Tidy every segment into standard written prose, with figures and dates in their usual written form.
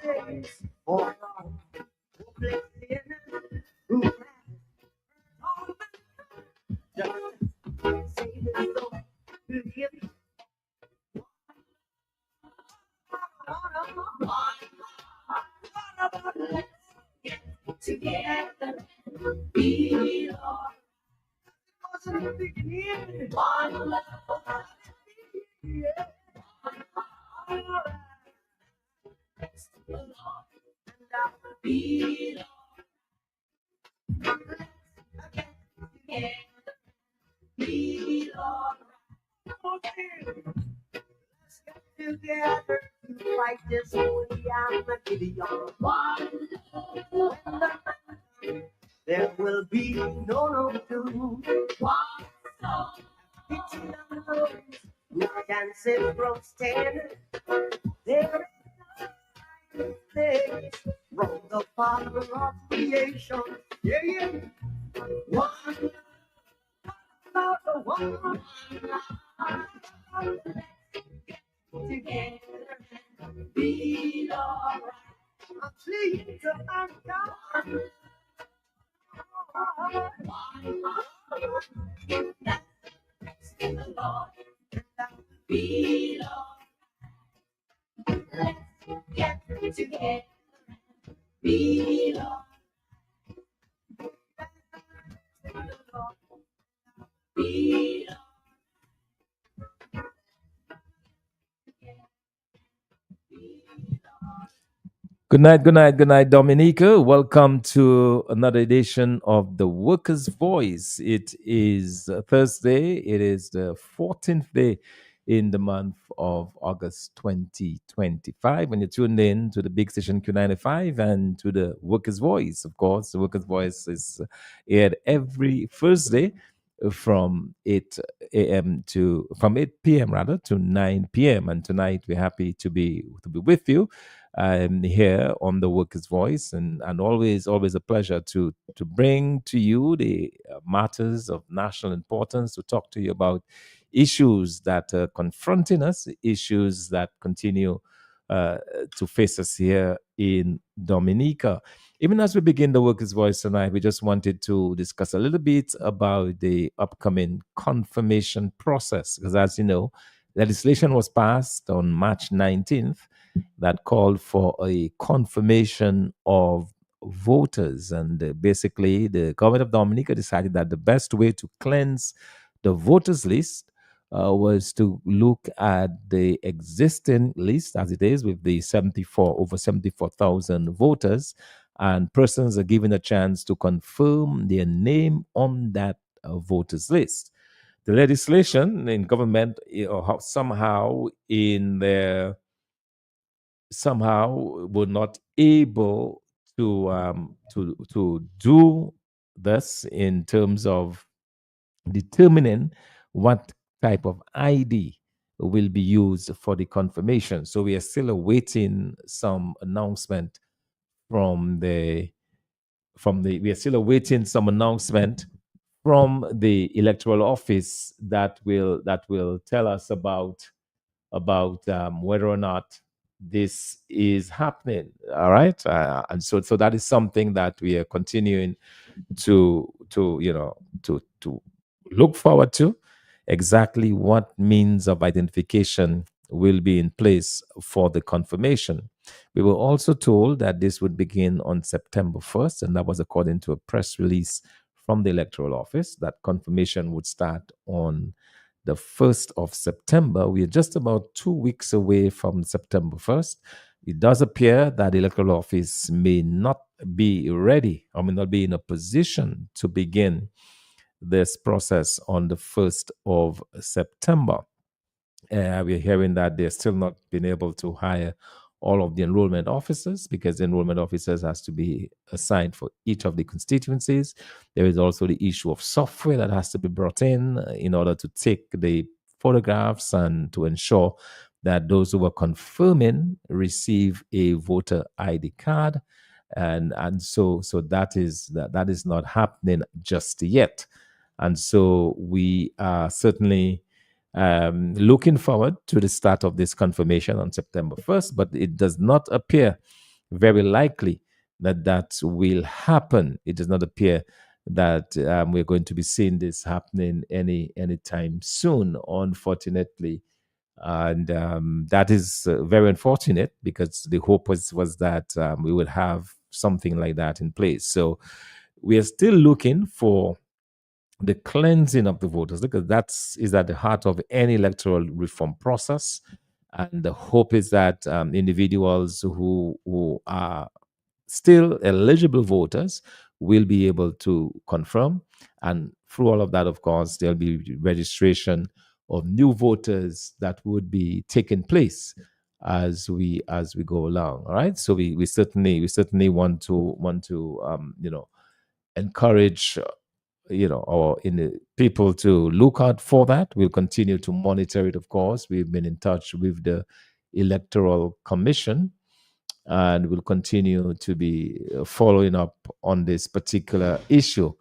days for all who bless in who has all the save his soul to give together be Lord. Was in the beginning, one love, yeah, all right. The Lord and I will be Lord. Again, together be Lord. Okay. Let's get together to fight this holy Armageddon. One love. There will be no doom. One song. Pitching on the road. We dancing from standing. There is no place from the Father of creation. Yeah, yeah. One love, one love. Together be alright. I'm pleased to thank God. That's in the Lord. Be Lord. Let's get together. Be Lord. Be Lord. Good night, Dominica. Welcome to another edition of The Worker's Voice. It is Thursday. It is the 14th day in the month of August 2025. When you tuned in to the big station Q95 and to The Worker's Voice, of course, The Worker's Voice is aired every Thursday from 8 p.m. rather to 9 p.m. And tonight we're happy to be with you here on the Workers' Voice, and always a pleasure to bring to you the matters of national importance, to talk to you about issues that are confronting us, issues that continue to face us here in Dominica. Even as we begin the Workers' Voice tonight, we just wanted to discuss a little bit about the upcoming confirmation process, because as you know, legislation was passed on March 19th that called for a confirmation of voters. And basically, the government of Dominica decided that the best way to cleanse the voters list was to look at the existing list as it is, with the over 74,000 voters, and persons are given a chance to confirm their name on that voters list. The legislation in government, somehow were not able to do this in terms of determining what type of ID will be used for the confirmation. So we are still awaiting some announcement from the we are still awaiting some announcement from the electoral office that will tell us about whether or not this is happening. All right, and so that is something that we are continuing to look forward to. Exactly what means of identification will be in place for the confirmation. We were also told that this would begin on September 1st, and that was according to a press release from the electoral office, that confirmation would start on the 1st of September. We are just about 2 weeks away from September 1st. It does appear that the electoral office may not be ready, or may not be in a position to begin this process on the 1st of September. We're hearing that they're still not been able to hire all of the enrollment officers, because the enrollment officers has to be assigned for each of the constituencies. There is also the issue of software that has to be brought in order to take the photographs and to ensure that those who are confirming receive a voter ID card. And so that is not happening just yet. And so we are certainly looking forward to the start of this confirmation on September 1st, but it does not appear very likely that that will happen. It does not appear that we're going to be seeing this happening anytime soon, unfortunately, and that is very unfortunate because the hope was that we would have something like that in place. So we are still looking for the cleansing of the voters because that's is at the heart of any electoral reform process, and the hope is that individuals who are still eligible voters will be able to confirm. And through all of that, of course, there'll be registration of new voters that would be taking place as we go along. All right. So we certainly want to encourage our in the people to look out for that. We'll continue to monitor it, of course. We've been in touch with the Electoral Commission and will continue to be following up on this particular issue.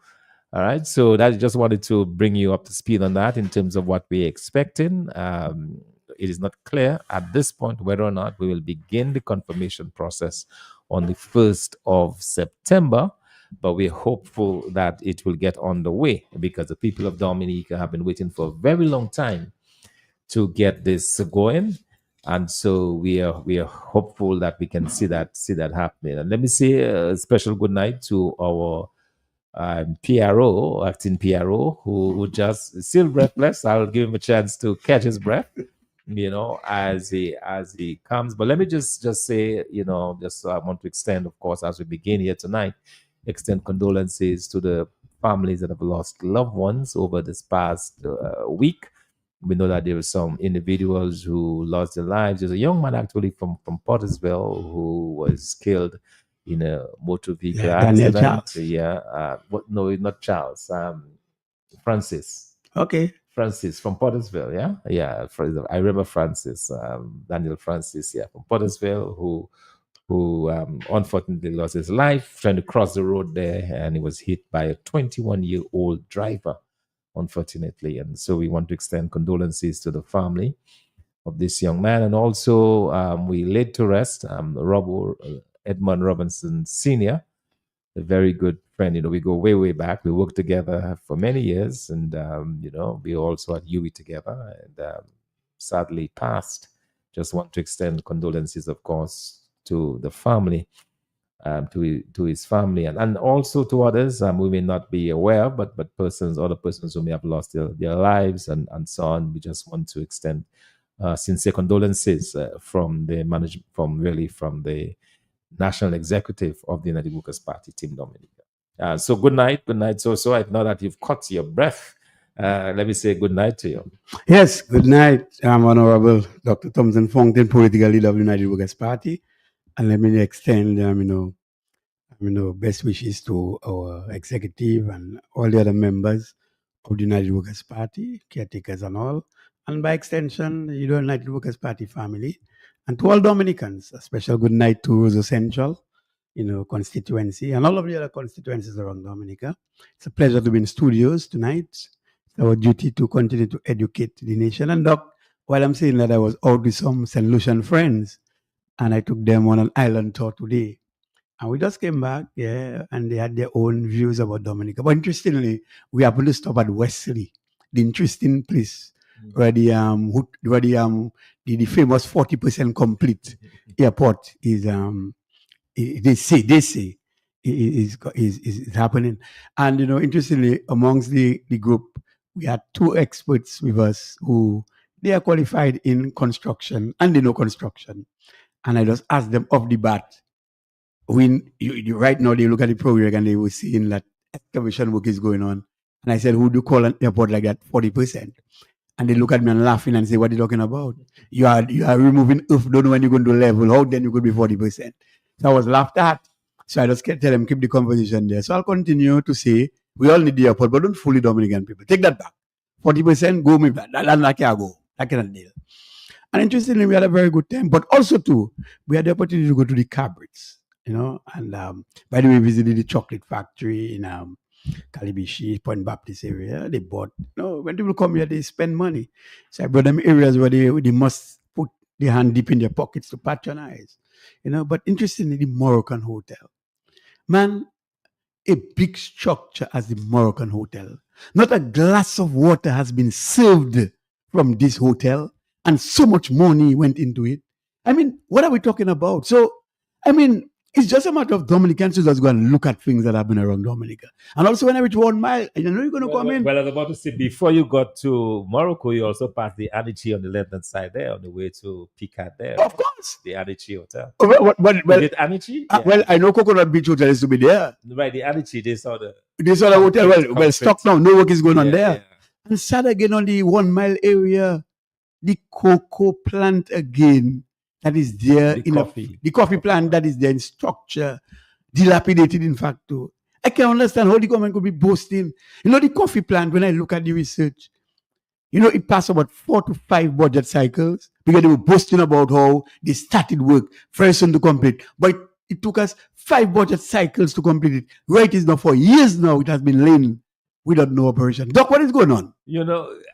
All right, so that just wanted to bring you up to speed on that in terms of what we're expecting. It is not clear at this point whether or not we will begin the confirmation process on the 1st of September, but we're hopeful that it will get on the way because the people of Dominica have been waiting for a very long time to get this going, and so we are hopeful that we can see that happening. And let me say a special good night to our PRO, acting PRO, who just still breathless. I'll give him a chance to catch his breath, as he comes. But let me just say, just I want to extend, of course, as we begin here tonight, extend condolences to the families that have lost loved ones over this past week. We know that there were some individuals who lost their lives. There's a young man actually from Pottersville who was killed in a motor vehicle Daniel accident. Charles. Yeah. No, not Charles. Francis. Okay. Francis from Pottersville. Yeah. Yeah. I remember Francis. Daniel Francis. Yeah, from Pottersville, who unfortunately lost his life trying to cross the road there, and he was hit by a 21-year-old driver, unfortunately. And so we want to extend condolences to the family of this young man. And also, we laid to rest Edmund Robinson Sr., a very good friend. We go way, way back. We worked together for many years, and we also at UWI together, and sadly passed. Just want to extend condolences, of course, to the family, to his family, and also to others we may not be aware, but other persons who may have lost their lives and so on. We just want to extend sincere condolences from the management, from the national executive of the United Workers Party, Team Dominica. So good night. So I know that you've caught your breath. Let me say good night to you. Yes, good night, Honorable Dr. Thompson Fontaine, political leader of the United Workers Party. And let me extend, best wishes to our executive and all the other members of the United Workers Party, caretakers and all. And by extension, the United Workers Party family. And to all Dominicans, a special good night to Roseau Central, constituency, and all of the other constituencies around Dominica. It's a pleasure to be in studios tonight. It's our duty to continue to educate the nation. And Doc, while I'm saying that, I was out with some St. Lucian friends, and I took them on an island tour today. And we just came back, and they had their own views about Dominica. But interestingly, we happened to stop at Wesley, the interesting place where the famous 40% complete airport is. They say is happening. And interestingly, amongst the group, we had two experts with us who they are qualified in construction and they know construction. And I just asked them off the bat, right now they look at the program and they were seeing that excavation work is going on. And I said, who do you call an airport like that? 40%. And they look at me and laughing and say, what are you talking about? You are removing earth, don't know when you're going to level. How then you could be 40%? So I was laughed at. So I just tell them, keep the conversation there. So I'll continue to say, we all need the airport, but don't fully Dominican people. Take that back. 40%, go with that. That can't go. That cannot deal. And interestingly, we had a very good time. But also, too, we had the opportunity to go to the Cabrits, and by the way, visited the chocolate factory in Calibishi, Point Baptist area. They bought, when people come here, they spend money. So I brought them areas where they must put their hand deep in their pockets to patronize. But interestingly, the Moroccan hotel, man, a big structure as the Moroccan hotel. Not a glass of water has been served from this hotel, and so much money went into it. I mean, what are we talking about? So, I mean, it's just a matter of Dominicans to just go and look at things that happen around Dominica. And also, when I reach 1 mile, I know you're going to come in. Well, I was about to say, before you got to Morocco, you also passed the Adichie on the left-hand side there, on the way to Picard there. Of course. The Adichie Hotel. Well, Is it Adichie? well, I know Coconut Beach Hotel is to be there. Right, the Adichie, they saw the... This other hotel, well, stuck now. No work is going on there. Yeah. And sad again on the 1 mile area, the cocoa plant again that is there the coffee plant that is there in structure, dilapidated in fact too. I can understand how the government could be boasting. The coffee plant, when I look at the research, it passed about 4 to 5 budget cycles because they were boasting about how they started work very soon to complete. But it took us 5 budget cycles to complete it. Right is now for years now it has been laying without no operation. Doc, what is going on?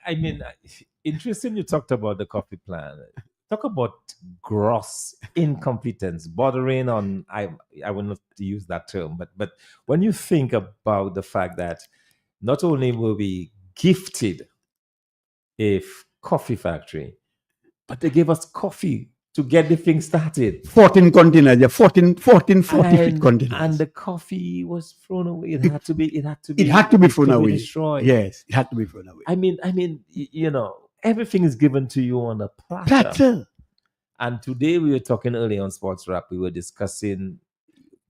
I mean, interesting you talked about the coffee plant. Talk about gross incompetence, bordering on, I will not use that term, but when you think about the fact that not only were we gifted a coffee factory, but they gave us coffee to get the thing started. 14 containers, 40 feet containers. And the coffee was thrown away. It had to be thrown away. Destroyed. Yes, it had to be thrown away. I mean, everything is given to you on a platter. And today we were talking earlier on Sports Wrap, we were discussing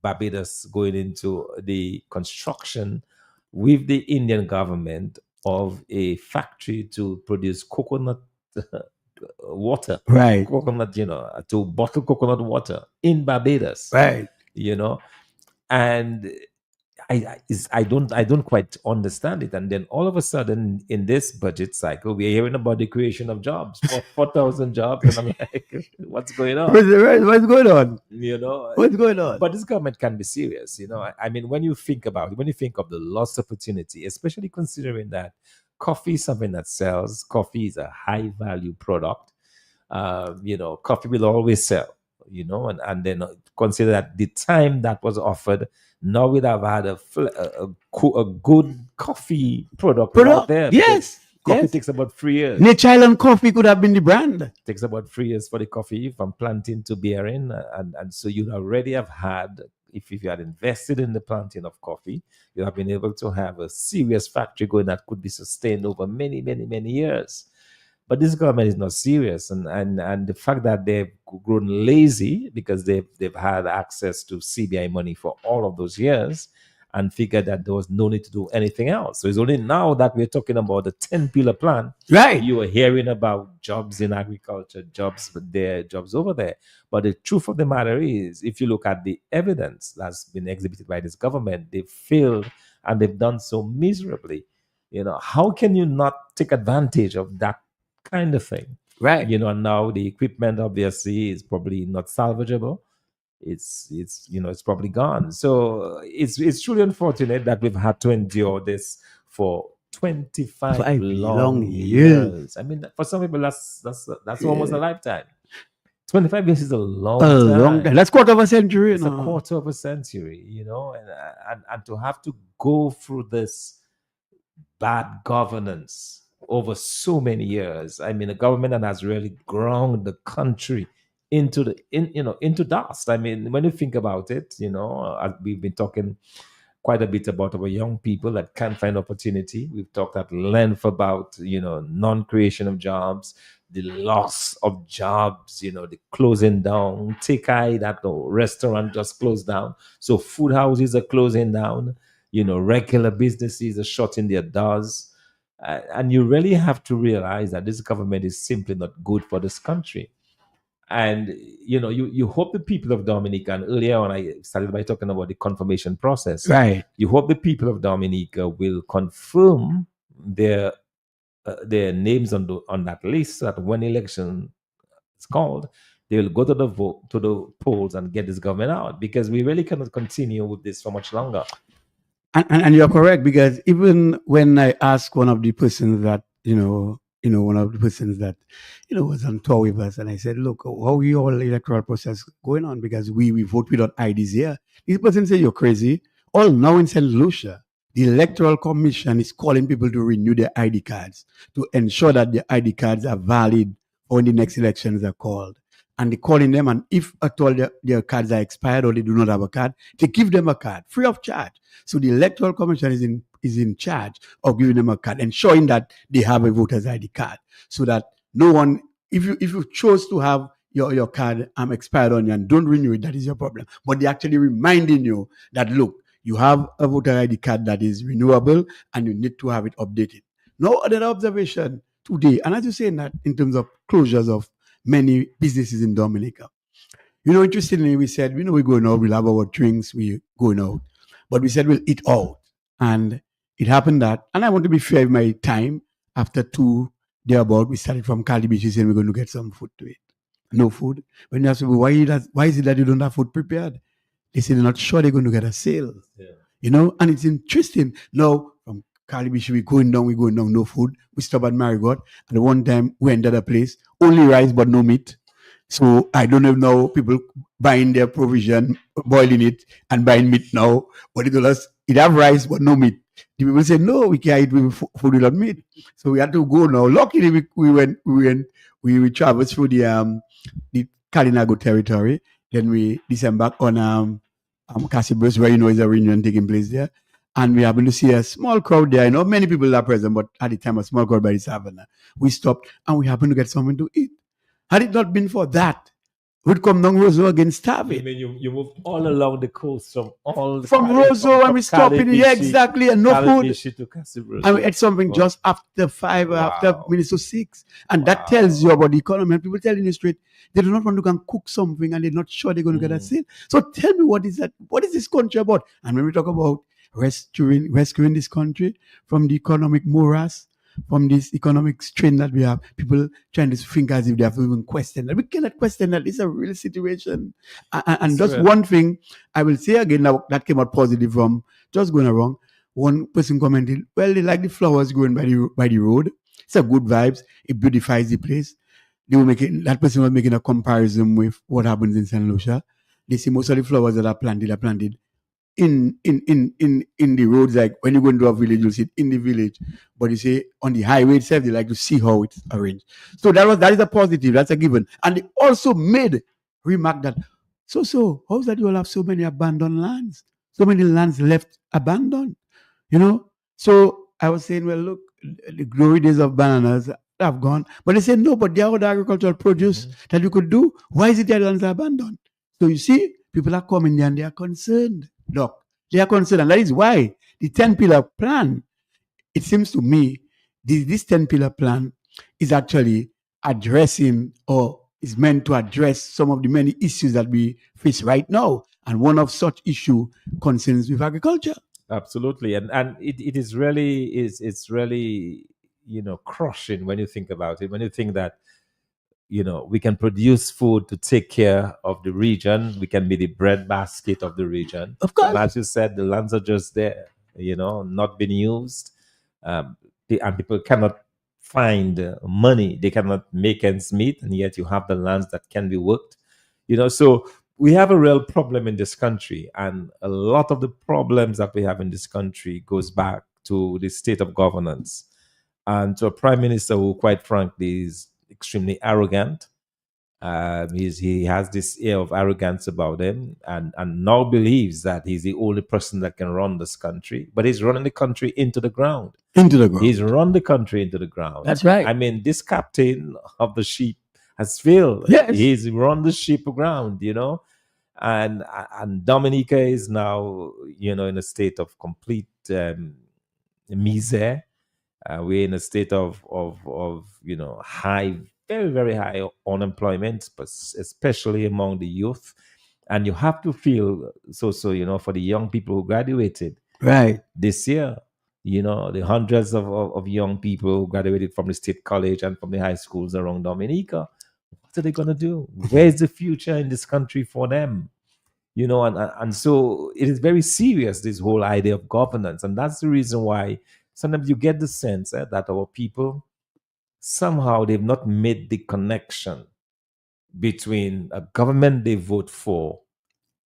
Barbados going into the construction with the Indian government of a factory to produce coconut water. Right. Coconut, to bottle coconut water in Barbados. Right. And I don't quite understand it. And then all of a sudden, in this budget cycle, we're hearing about the creation of jobs, 4,000 jobs, and I'm like, what's going on? What's going on? What's going on? But this government can be serious. I mean, when you think of the lost opportunity, especially considering that coffee is something that sells, coffee is a high value product. Coffee will always sell. And then consider that the time that was offered, now we'd have had a good coffee product out there. Yes. Coffee takes about 3 years. Nature Island Coffee could have been the brand. It takes about 3 years for the coffee from planting to bearing. And so you'd already have had, if you had invested in the planting of coffee, you'd have been able to have a serious factory going that could be sustained over many, many, many years. But this government is not serious, and the fact that they've grown lazy because they've had access to CBI money for all of those years, and figured that there was no need to do anything else. So it's only now that we're talking about the 10-pillar plan. Right. You are hearing about jobs in agriculture, jobs there, jobs over there. But the truth of the matter is, if you look at the evidence that's been exhibited by this government, they've failed and they've done so miserably. How can you not take advantage of that kind of thing? Right. And now the equipment obviously is probably not salvageable. It's probably gone. So it's truly unfortunate that we've had to endure this for 25 long years. I mean, for some people that's almost a lifetime. 25 years is a long time. That's quarter of a century. It's a quarter of a century, and to have to go through this bad governance over so many years. I mean, a government that has really ground the country into dust. I mean, when you think about it, we've been talking quite a bit about our young people that can't find opportunity. We've talked at length about, non-creation of jobs, the loss of jobs, the closing down. Tekai, that restaurant just closed down. So food houses are closing down. Regular businesses are shutting their doors. And you really have to realize that this government is simply not good for this country. And, you hope the people of Dominica, and earlier on I started by talking about the confirmation process. Right. You hope the people of Dominica will confirm their names on that list, so that when election is called, they will go to the polls and get this government out, because we really cannot continue with this for much longer. And you're correct, because even when I asked one of the persons that one of the persons that, was on tour with us. And I said, look, how are all electoral process going on? Because we vote without IDs here. This person said, you're crazy. All now in St. Lucia, the Electoral Commission is calling people to renew their ID cards to ensure that their ID cards are valid when the next elections are called. And they're calling them, and if at all their cards are expired or they do not have a card, they give them a card free of charge. So the Electoral Commission is in charge of giving them a card, ensuring that they have a voter's ID card, so that no one, if you chose to have your card expired on you and don't renew it, that is your problem. But they're actually reminding you that, look, you have a voter ID card that is renewable and you need to have it updated. No other observation today. And as you say, that in terms of closures of many businesses in Dominica. Interestingly, we said, we're going out, we'll have our drinks, we're going out. But we said we'll eat out. And it happened that, and I want to be fair with my time, after 2 thereabout, we started from Cali Beach, saying we're going to get some food to eat. No food. When you ask people, why is it that you don't have food prepared? They say they're not sure they're going to get a sale. Yeah. And it's interesting. Now, from Cali Beach, we're going down, no food. We stop at Marigot. At the one time, we entered a place, only rice but no meat. So I don't even know people buying their provision, boiling it, and buying meat now. But it told us it have rice but no meat. The people say, no, we can't eat with food without meat. So we had to go now. Luckily, we traveled through the Kalinago territory. Then we disembarked on Cassibus, where is a reunion taking place there. And we happened to see a small crowd there. Many people are present, but at the time, a small crowd by the savannah. We stopped and we happened to get something to eat. Had it not been for that, we'd come down Roseau again starving. I mean, you moved all along the coast from Roseau, and we stopped in here, exactly, and no food. To and we ate something just after 5, after minutes to 6. And that tells you about the economy. And people telling you straight, they do not want to go and cook something and they're not sure they're going to get a sale. So tell me, what is that? What is this country about? And when we talk about rescuing this country from the economic morass, from this economic strain that we have, people trying to think as if they have to even question that. We cannot question that. It's a real situation. And just real. One thing I will say again, now that came out positive from just going around. One person commented, well, they like the flowers growing by the road. It's a good vibes. It beautifies the place. That person was making a comparison with what happens in St. Lucia. They see most of the flowers that are planted in the roads. Like when you go into a village, you'll see it in the village. But you say on the highway itself, they like to see how it's arranged. So that is a positive. That's a given. And they also made remark that how's that you all have so many abandoned lands, so many lands left abandoned? So I was saying, well, look, the glory days of bananas have gone. But they said no, but there are other agricultural produce that you could do. Why is it that lands are abandoned? So you see, people are coming there and they are concerned. Look, they are concerned, and that is why the 10-pillar plan, it seems to me, this 10-pillar plan is actually addressing, or is meant to address, some of the many issues that we face right now. And one of such issue concerns with agriculture. Absolutely. And it is really, it's really, crushing when you think about it, when you think that, we can produce food to take care of the region. We can be the breadbasket of the region. Of course. And as you said, the lands are just there, not being used. And people cannot find money. They cannot make ends meet. And yet you have the lands that can be worked. So we have a real problem in this country. And a lot of the problems that we have in this country goes back to the state of governance and to a prime minister who, quite frankly, is extremely arrogant. He has this air of arrogance about him, and now believes that he's the only person that can run this country. But he's running the country into the ground. He's run the country into the ground. That's right. I mean, this captain of the ship has failed. Yes. He's run the ship aground, and Dominica is now, in a state of complete misère. We're in a state of high, very, very high unemployment, but especially among the youth. And you have to feel so, for the young people who graduated right this year, the hundreds of young people who graduated from the state college and from the high schools around Dominica. What are they going to do? Where's the future in this country for them? And so it is very serious, this whole idea of governance. And that's the reason why sometimes you get the sense that our people somehow they've not made the connection between a government they vote for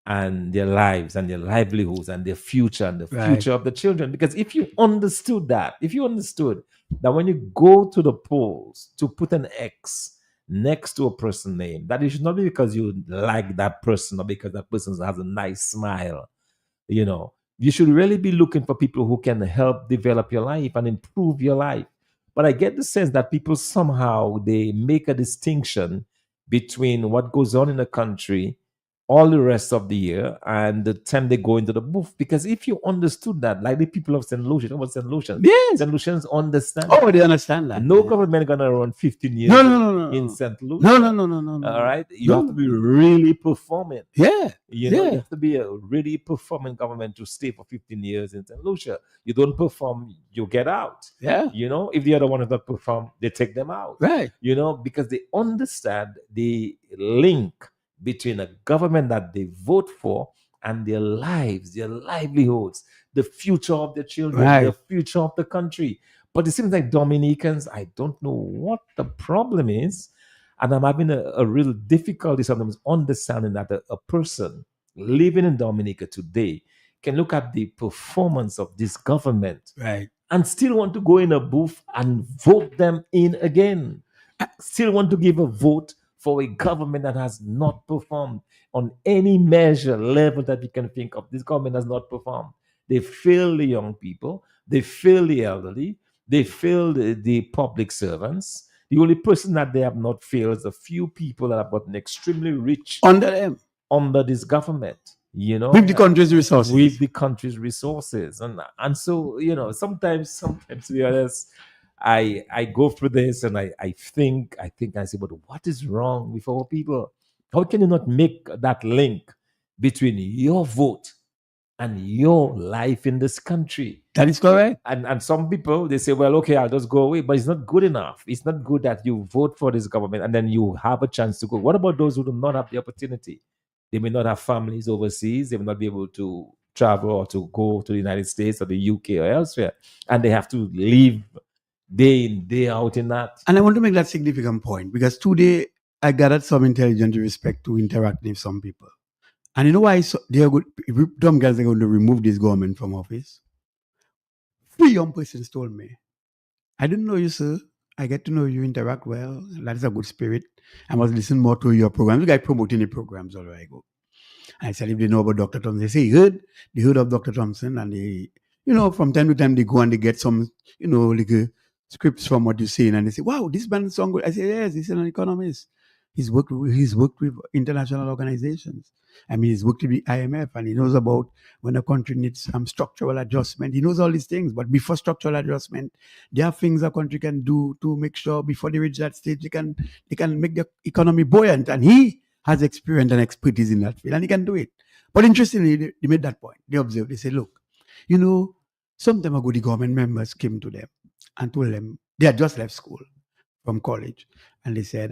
and their lives and their livelihoods and their future and the Right. future of the children. Because if you understood that, if you understood that when you go to the polls to put an X next to a person name, that it should not be because you like that person or because that person has a nice smile. You should really be looking for people who can help develop your life and improve your life. But I get the sense that people somehow they make a distinction between what goes on in the country all the rest of the year and the time they go into the booth. Because if you understood that, like the people of St. Lucia, what St. Lucian? Yes. St. Lucians understand Oh, that. they understand that. No Yeah. government gonna run 15 years No, no, no, no, in no. St. Lucia. No, no, no, no, no, no. All right. You No. have to be really performing. Yeah. You Yeah. have to be a really performing government to stay for 15 years in St. Lucia. You don't perform, you get out. Yeah. If the other one does not perform, they take them out. Right. Because they understand the link between a government that they vote for and their lives, their livelihoods, the future of their children, the Right. future of the country. But it seems like Dominicans, I don't know what the problem is. And I'm having a real difficulty sometimes understanding that a person living in Dominica today can look at the performance of this government Right. and still want to go in a booth and vote them in again. Still want to give a vote for a government that has not performed on any measure level that you can think of. This government has not performed. They fail the young people, they fail the elderly, they fail the public servants. The only person that they have not failed is a few people that have gotten extremely rich Under them. under this government. With the country's resources. With the country's resources, and so sometimes to be honest, I go through this and I think I say, but what is wrong with our people? How can you not make that link between your vote and your life in this country? That is correct. And some people they say, well, okay, I'll just go away, but it's not good enough. It's not good that you vote for this government and then you have a chance to go. What about those who do not have the opportunity? They may not have families overseas. They may not be able to travel or to go to the United States or the UK or elsewhere, and they have to live day in day out in that. And I want to make that significant point because today I gathered some intelligence with respect to interacting with some people. And you know why they are good? Dumb guys are going to remove this government from office. 3 young persons told me, I didn't know you, sir. I get to know you, interact well. That is a good spirit. I must listen more to your programs. The guy promoting the programs all I go. I said, if they know about Dr. Thompson, they say, they heard of Dr. Thompson, and they, from time to time, they go and they get some, like scripts from what you're saying, and they say, wow, this band song good. I say, yes, he's an economist. He's worked with international organizations. I mean, he's worked with the IMF, and he knows about when a country needs some structural adjustment. He knows all these things, but before structural adjustment, there are things a country can do to make sure before they reach that stage, they can make the economy buoyant. And he has experience and expertise in that field, and he can do it. But interestingly, they made that point. They observed, they said, look, some time ago, the government members came to them and told them they had just left school from college, and they said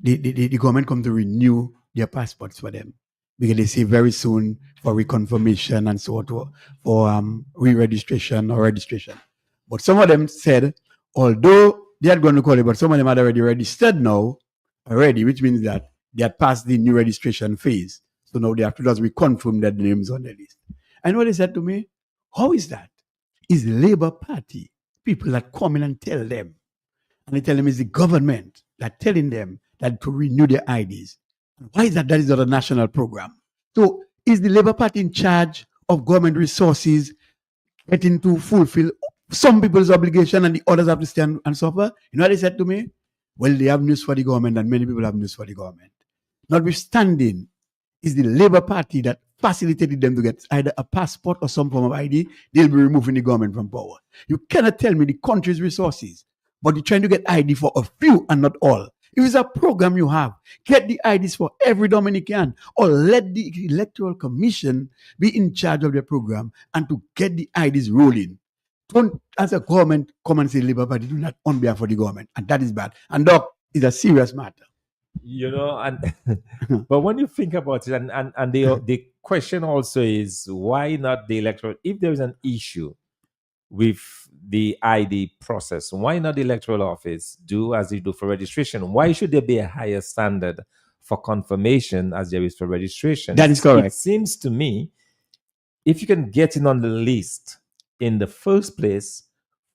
the government come to renew their passports for them because they say very soon for reconfirmation and so on for re-registration or registration. But some of them said, although they had gone to college, but some of them had already registered now, which means that they had passed the new registration phase. So now they have to just reconfirm their names on the list. And what they said to me, how is that? Is the Labour Party people that come in and tell them, and they tell them it's the government that telling them that to renew their IDs. Why is that? That is not a national program. So is the Labour Party in charge of government resources getting to fulfill some people's obligation and the others have to stand and suffer? You know what they said to me? Well, they have news for the government and many people have news for the government. Notwithstanding, is the Labour Party that facilitated them to get either a passport or some form of ID, they'll be removing the government from power. You cannot tell me the country's resources, but you're trying to get ID for a few and not all. If it's a program you have, get the IDs for every Dominican, or let the Electoral Commission be in charge of the program and to get the IDs rolling. Don't, as a government, come and say Labour Party do that on behalf of the government, and that is bad. And that is a serious matter. And but when you think about it, and the question also is, why not the electoral? If there is an issue with the ID process? Why not the electoral office do as they do for registration? Why should there be a higher standard for confirmation as there is for registration? That is It correct. seems to me if you can get in on the list in the first place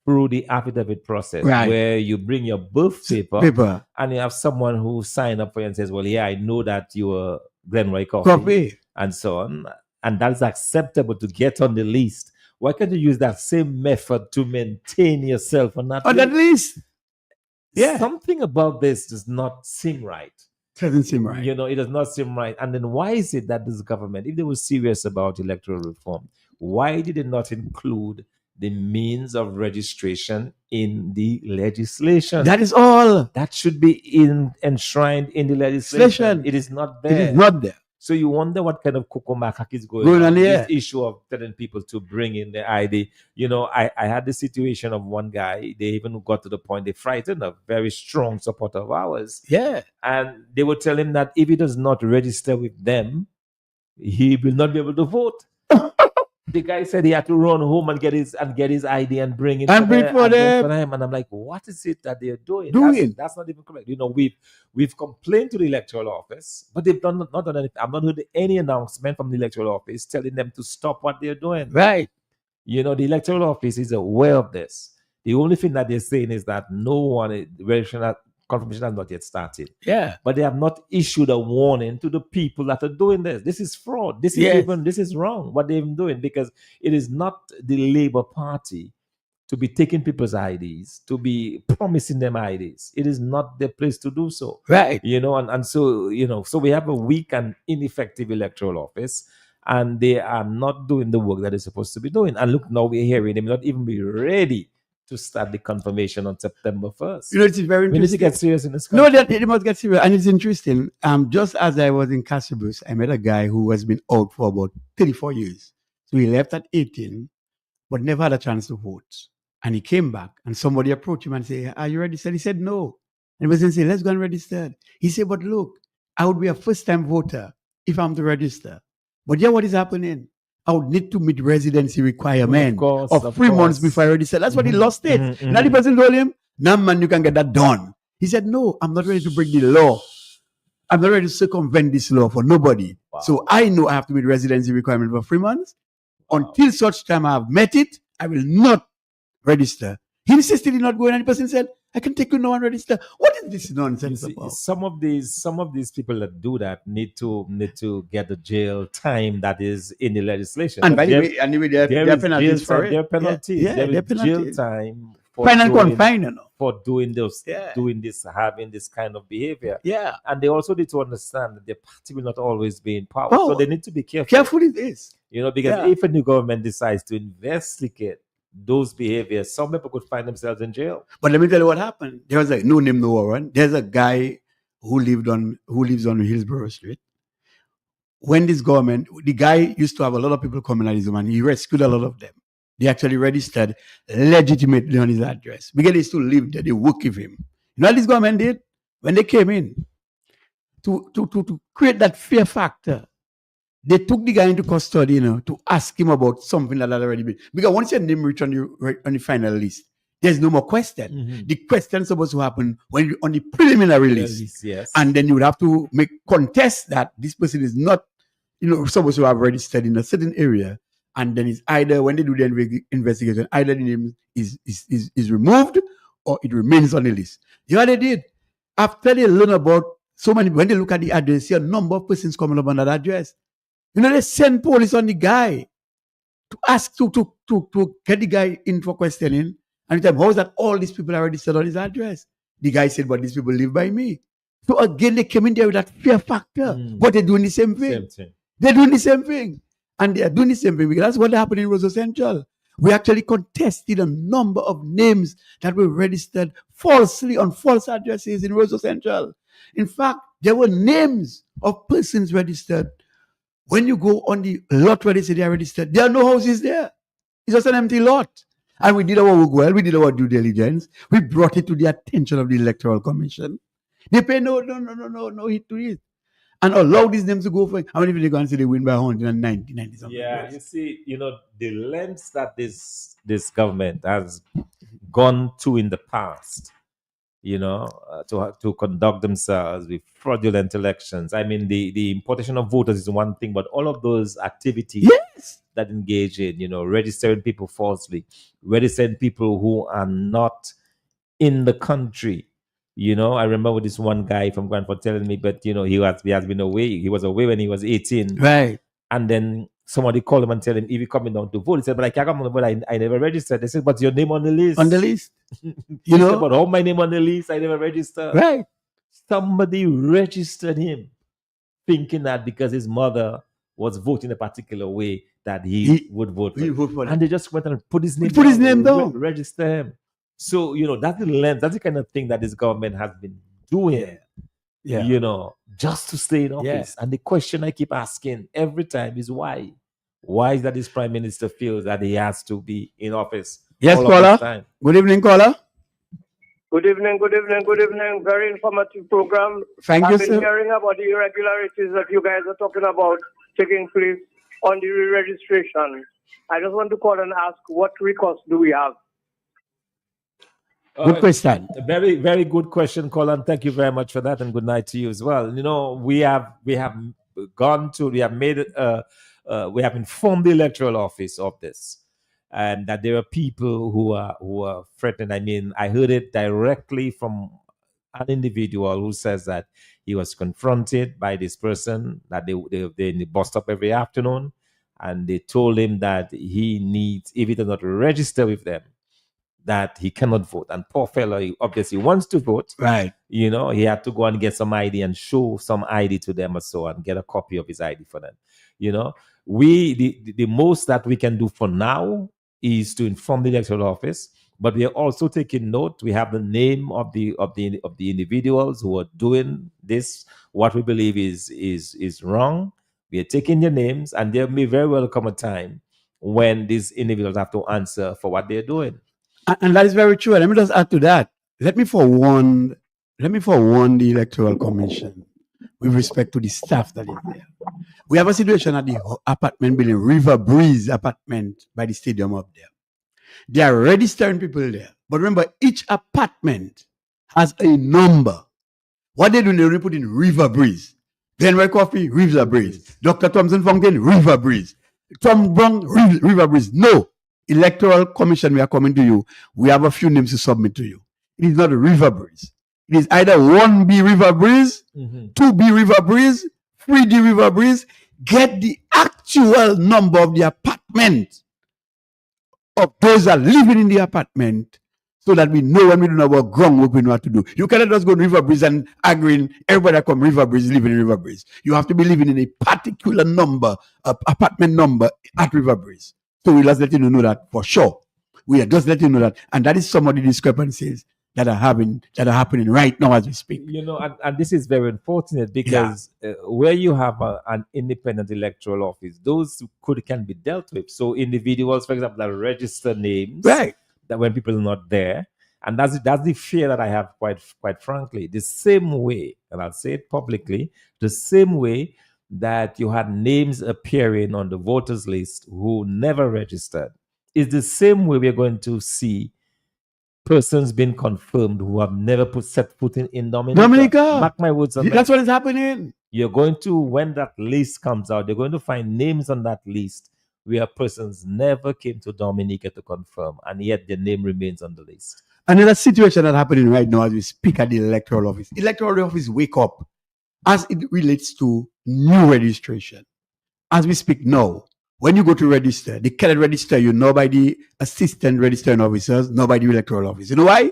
through the affidavit process, Right. where you bring your birth paper, Paper. and you have someone who signed up for you and says, well, yeah, I know that you were Glenroy Coffee, Coffee. and so on, and that's acceptable to get on the list. Why can't you use that same method to maintain yourself on that On list? that list. Yeah. Something about this does not seem right. Doesn't seem right. You know, it does not seem right. And then why is it that this government, if they were serious about electoral reform, why did they not include the means of registration in the legislation? That is all. That should be enshrined in the legislation. It is not there. It is not there. So you wonder what kind of kukumakak is going Going on. on here. This issue of telling people to bring in the ID. You know, I had the situation of one guy, they even got to the point they frightened a very strong supporter of ours. Yeah. And they would tell him that if he does not register with them, he will not be able to vote. The guy said he had to run home and get his ID and bring it And bring for them. And I'm like, what is it that they're doing? Doing. That's not even correct. You know, we've complained to the electoral office, but they've not done anything. I've not heard any announcement from the electoral office telling them to stop what they're doing. Right. You know, the electoral office is aware of this. The only thing that they're saying is that no one confirmation has not yet started. Yeah. But they have not issued a warning to the people that are doing this. This is fraud. This is wrong what they've been doing, because it is not the Labour Party to be taking people's IDs, to be promising them IDs. It is not their place to do so. Right. You know, and so, you know, so we have a weak and ineffective electoral office, and they are not doing the work that they're supposed to be doing. And look, now we're hearing they may not even be ready to start the confirmation on September 1st. You know, it's very We need to interesting. get serious in this country. No, they must get serious. And it's interesting. Just as I was in Cassibus, I met a guy who has been out for about 34 years. So he left at 18, but never had a chance to vote. And he came back, and somebody approached him and said, are you registered? He said, no. And the person said, let's go and register. He said, but look, I would be a first-time voter if I'm to register. But yeah, what is happening? I would need to meet residency requirement of 3 months before I register. That's what he lost it. And the person told him, no, man, you can get that done. He said, no, I'm not ready to break the law. I'm not ready to circumvent this law for nobody. Wow. So I know I have to meet residency requirement for 3 months. Until such time I have met it, I will not register. He insisted in not going, and the person said, I can take you now and register. What is this nonsense about? Some of these people that do that need to get the jail time that is in the legislation. And by the way, there are penalties for it. There are penalties. Yeah, there there is are jail penalties. time Fine and confined, you know. for doing this, Yeah. having this kind of behavior. Yeah. And they also need to understand that the party will not always be in power. Power. So they need to be careful. Careful it is. You know, because Yeah. if a new government decides to investigate those behaviors, some people could find themselves in jail. But let me tell you what happened. There was no name, no warrant. There's a guy who lives on Hillsborough Street. When this government, the guy used to have a lot of people coming at his home, and he rescued a lot of them. They actually registered legitimately on his address because they still live there. They work with him. You know what this government did? When they came in to create that fear factor, they took the guy into custody, you know, to ask him about something that had already been. Because once your name reached on the final list, there's no more question. Mhm. The question is supposed to happen when you're on the preliminary list. Yes. And then you would have to contest that this person is not, you know, supposed to have registered in a certain area. And then it's either, when they do the investigation, either the name is removed or it remains on the list. You know what they did? After they learn about so many, when they look at the address, see a number of persons coming up on that address. You know, they send police on the guy to ask to get the guy in for questioning. And the time, how is that all these people are registered on his address? The guy said, but these people live by me. So again, they came in there with that fear factor. But they're doing the same thing. Same thing. They're doing the same thing. And they are doing the same thing because that's what happened in Roseau Central. We actually contested a number of names that were registered falsely on false addresses in Roseau Central. In fact, there were names of persons registered. When you go on the lot where they say they are registered, there are no houses there. It's just an empty lot. And we did our work well. We did our due diligence. We brought it to the attention of the Electoral Commission. They pay no heed to it. and allow these names to go for. How many people they going to say they win by 190, 90 something? Yeah, you see, the lengths that this government has gone to in the past, to conduct themselves with fraudulent elections. I mean, the importation of voters is one thing, but all of those activities Yes. that engage in, registering people falsely, registering people who are not in the country. I remember this one guy from Granford telling me, but he has been away. He was away when he was 18. Right. And then somebody called him and tell him if he coming down to vote. He said, but I can't come on the vote. I never registered. They said, but your name on the list. On the list. He said, but how my name on the list? I never registered. Right. Somebody registered him thinking that because his mother was voting a particular way that he would vote for. He him. vote for And they just went and put his name Put his name down. Register him. So, that's the lens, that's the kind of thing that this government has been doing. Yeah. Just to stay in office. And the question I keep asking every time is why? Why is that this prime minister feels that he has to be in office? Yes, all of this caller. time? Good evening, caller. Good evening, good evening, good evening. Very informative program. Thank you, I've been sir. hearing about the irregularities that you guys are talking about taking place on the re-registration. I just want to call and ask, what recourse do we have? Good question. Very, very good question, Colin. Thank you very much for that, and good night to you as well. We have informed the electoral office of this, and that there are people who are threatened. I mean, I heard it directly from an individual who says that he was confronted by this person that they in the bus stop every afternoon, and they told him that he needs, if he does not register with them, that he cannot vote. And poor fellow, he obviously wants to vote. Right. He had to go and get some ID and show some ID to them or so, and get a copy of his ID for them. The most that we can do for now is to inform the electoral office, but we are also taking note. We have the name of the individuals who are doing this, what we believe is wrong. We are taking their names, and there may very well come a time when these individuals have to answer for what they're doing. And that is very true. Let me just add to that. Let me forewarn the Electoral Commission with respect to the staff that is there. We have a situation at the apartment building, River Breeze apartment by the stadium up there. They are registering people there. But remember, each apartment has a number. What they do, they put in River Breeze. Denver Coffee, River Breeze. Dr. Thompson Fountain, River Breeze. Tom Brown, River Breeze. No. Electoral Commission, we are coming to you. We have a few names to submit to you. It is not a River Breeze. It is either 1B River Breeze, 2B River Breeze, 3D River Breeze. Get the actual number of the apartment of those that are living in the apartment, so that we know when we do our ground work, we know what to do. You cannot just go to River Breeze and agreeing everybody that come River Breeze living in River Breeze. You have to be living in a particular number, apartment number at River Breeze. So we just let you know that for sure. We are just letting you know that, and that is some of the discrepancies that are happening right now as we speak. And this is very unfortunate because where you have an independent electoral office, those can be dealt with. So individuals, for example, that register names, right, that when people are not there, and that's the fear that I have, quite frankly. The same way, and I'll say it publicly, the same way that you had names appearing on the voters list who never registered, is the same way we're going to see persons being confirmed who have never set foot in Dominica. Mark my words on that. That's what is happening. You're going to, when that list comes out, you're going to find names on that list where persons never came to Dominica to confirm, and yet their name remains on the list. Another situation that's happening right now as we speak at the electoral office. Electoral office wake up as it relates to new registration. As we speak now, when you go to register, they cannot register you nor by the assistant registering officers, nor by the electoral office. You know why?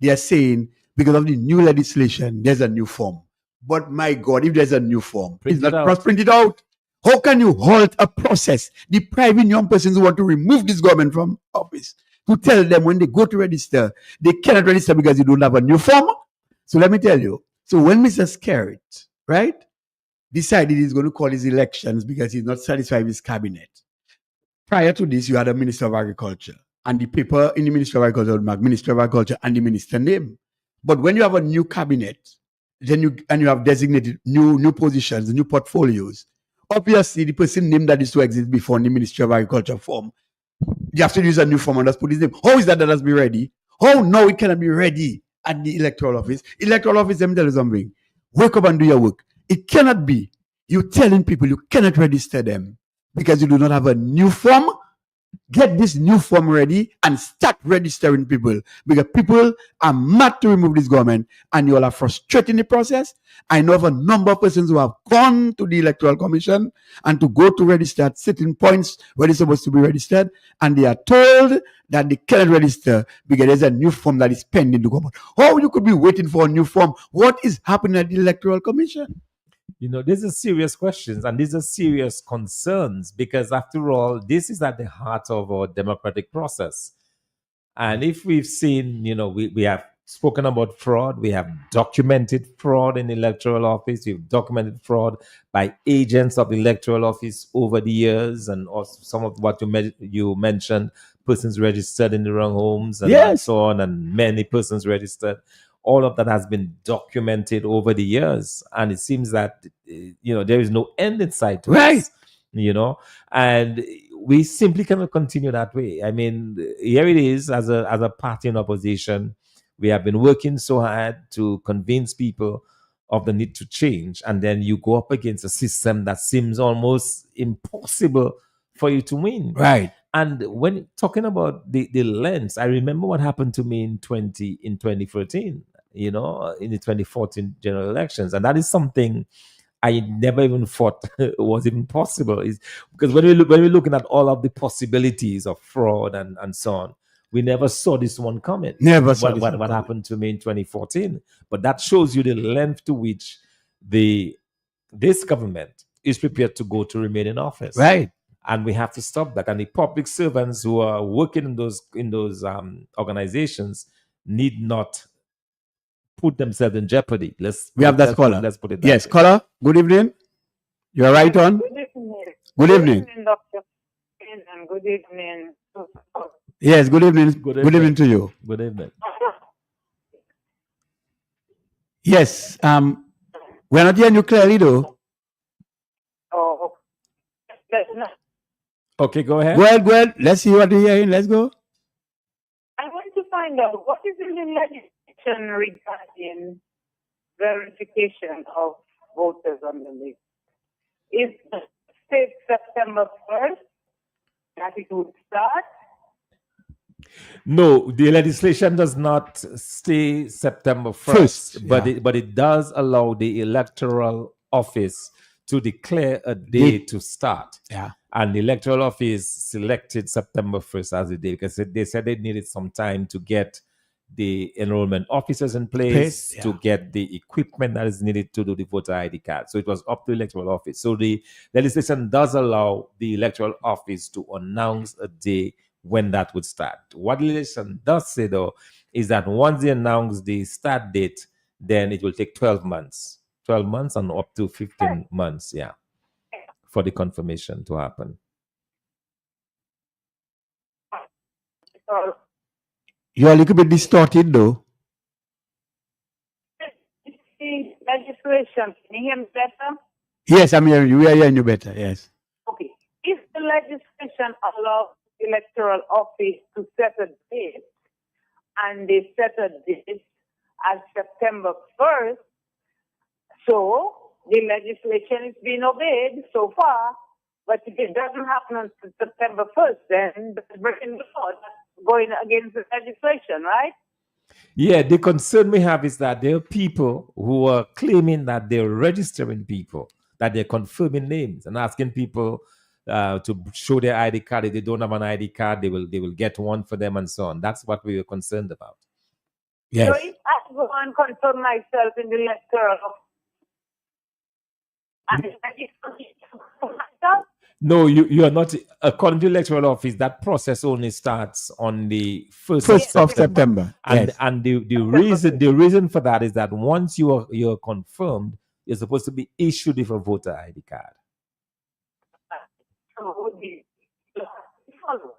They are saying because of the new legislation, there's a new form. But my God, if there's a new form, it's not cross-printed out. How can you halt a process? Depriving young persons who want to remove this government from office, to tell them when they go to register, they cannot register because you don't have a new form? So let me tell you. So when Mr. Skerrit, right, decided he's going to call his elections because he's not satisfied with his cabinet. Prior to this, you had a Minister of Agriculture, and the paper in the Ministry of Agriculture would mark Minister of Agriculture and the minister name. But when you have a new cabinet, then you have designated new positions, new portfolios. Obviously, the person name that used to exist before in the Ministry of Agriculture form, you have to use a new form and just put his name. How is that has been ready? Oh no, it cannot be ready at the electoral office. Electoral office, let me tell you something. Wake up and do your work. It cannot be. You're telling people you cannot register them because you do not have a new form. Get this new form ready and start registering people because people are mad to remove this government and you all are frustrating the process. I know of a number of persons who have gone to the Electoral Commission and to go to register at certain points where they're supposed to be registered, and they are told that they cannot register because there's a new form that is pending to come out. How you could be waiting for a new form? What is happening at the Electoral Commission? These are serious questions and these are serious concerns because, after all, this is at the heart of our democratic process. And if we've seen, we have spoken about fraud, we have documented fraud in the electoral office, we've documented fraud by agents of the electoral office over the years, and also some of what you mentioned, persons registered in the wrong homes and, Yes. so on, and many persons registered. All of that has been documented over the years, and it seems that there is no end in sight to Right. this, and we simply cannot continue that way. I mean, here it is, as a party in opposition, we have been working so hard to convince people of the need to change, and then you go up against a system that seems almost impossible for you to win. Right. And when talking about the lens, I remember what happened to me in 2013, in the 2014 general elections. And that is something I never even thought was even possible. Is because when we're looking at all of the possibilities of fraud and so on, we never saw this one coming. Never saw this what one coming. happened to me in 2014. But that shows you the length to which this government is prepared to go to remain in office. Right. And we have to stop that. And the public servants who are working in those organizations need not put themselves in jeopardy. We have that caller. Let's put it that Yes, way. caller. Good evening. You're right on. Good evening. Good evening. Dr. And good evening. Yes, good evening. Good Good evening to you. Good evening. Yes. We're not hearing you clearly though. Oh, that's not. Okay, go ahead. Go ahead. Let's see what you're hearing. Let's go. I want to find out what is in the legislation regarding verification of voters on the list. Is the state September 1st that it would start? No, the legislation does not stay September 1st, First, but yeah. it does allow the electoral office to declare a day to start. Yeah. And the electoral office selected September 1st as the day because they said they needed some time to get the enrollment officers in place, Yeah. to get the equipment that is needed to do the voter ID card. So it was up to the electoral office. So the legislation does allow the electoral office to announce a day when that would start. What the legislation does say, though, is that once they announce the start date, then it will take 12 months. 12 months and up to 15 months, yeah, for the confirmation to happen. You're a little bit distorted though. The legislation, can you hear me better? Yes, I'm hearing you. We are hearing you better. Yes. Okay. If the legislation allows the electoral office to set a date, and they set a date as September 1st, so the legislation is being obeyed so far, but if it doesn't happen until September 1st, then that's breaking the law. That's going against the legislation, right? Yeah, the concern we have is that there are people who are claiming that they're registering people, that they're confirming names and asking people to show their ID card. If they don't have an ID card, they will get one for them and so on. That's what we are concerned about. Yes. So if I go and confirm myself in the electoral office, and I just confirm myself, No, you are not. According to the electoral office, that process only starts on the 1st of September. And Yes. and the reason for that is that once you're confirmed, you're supposed to be issued with a voter ID card. so the followed.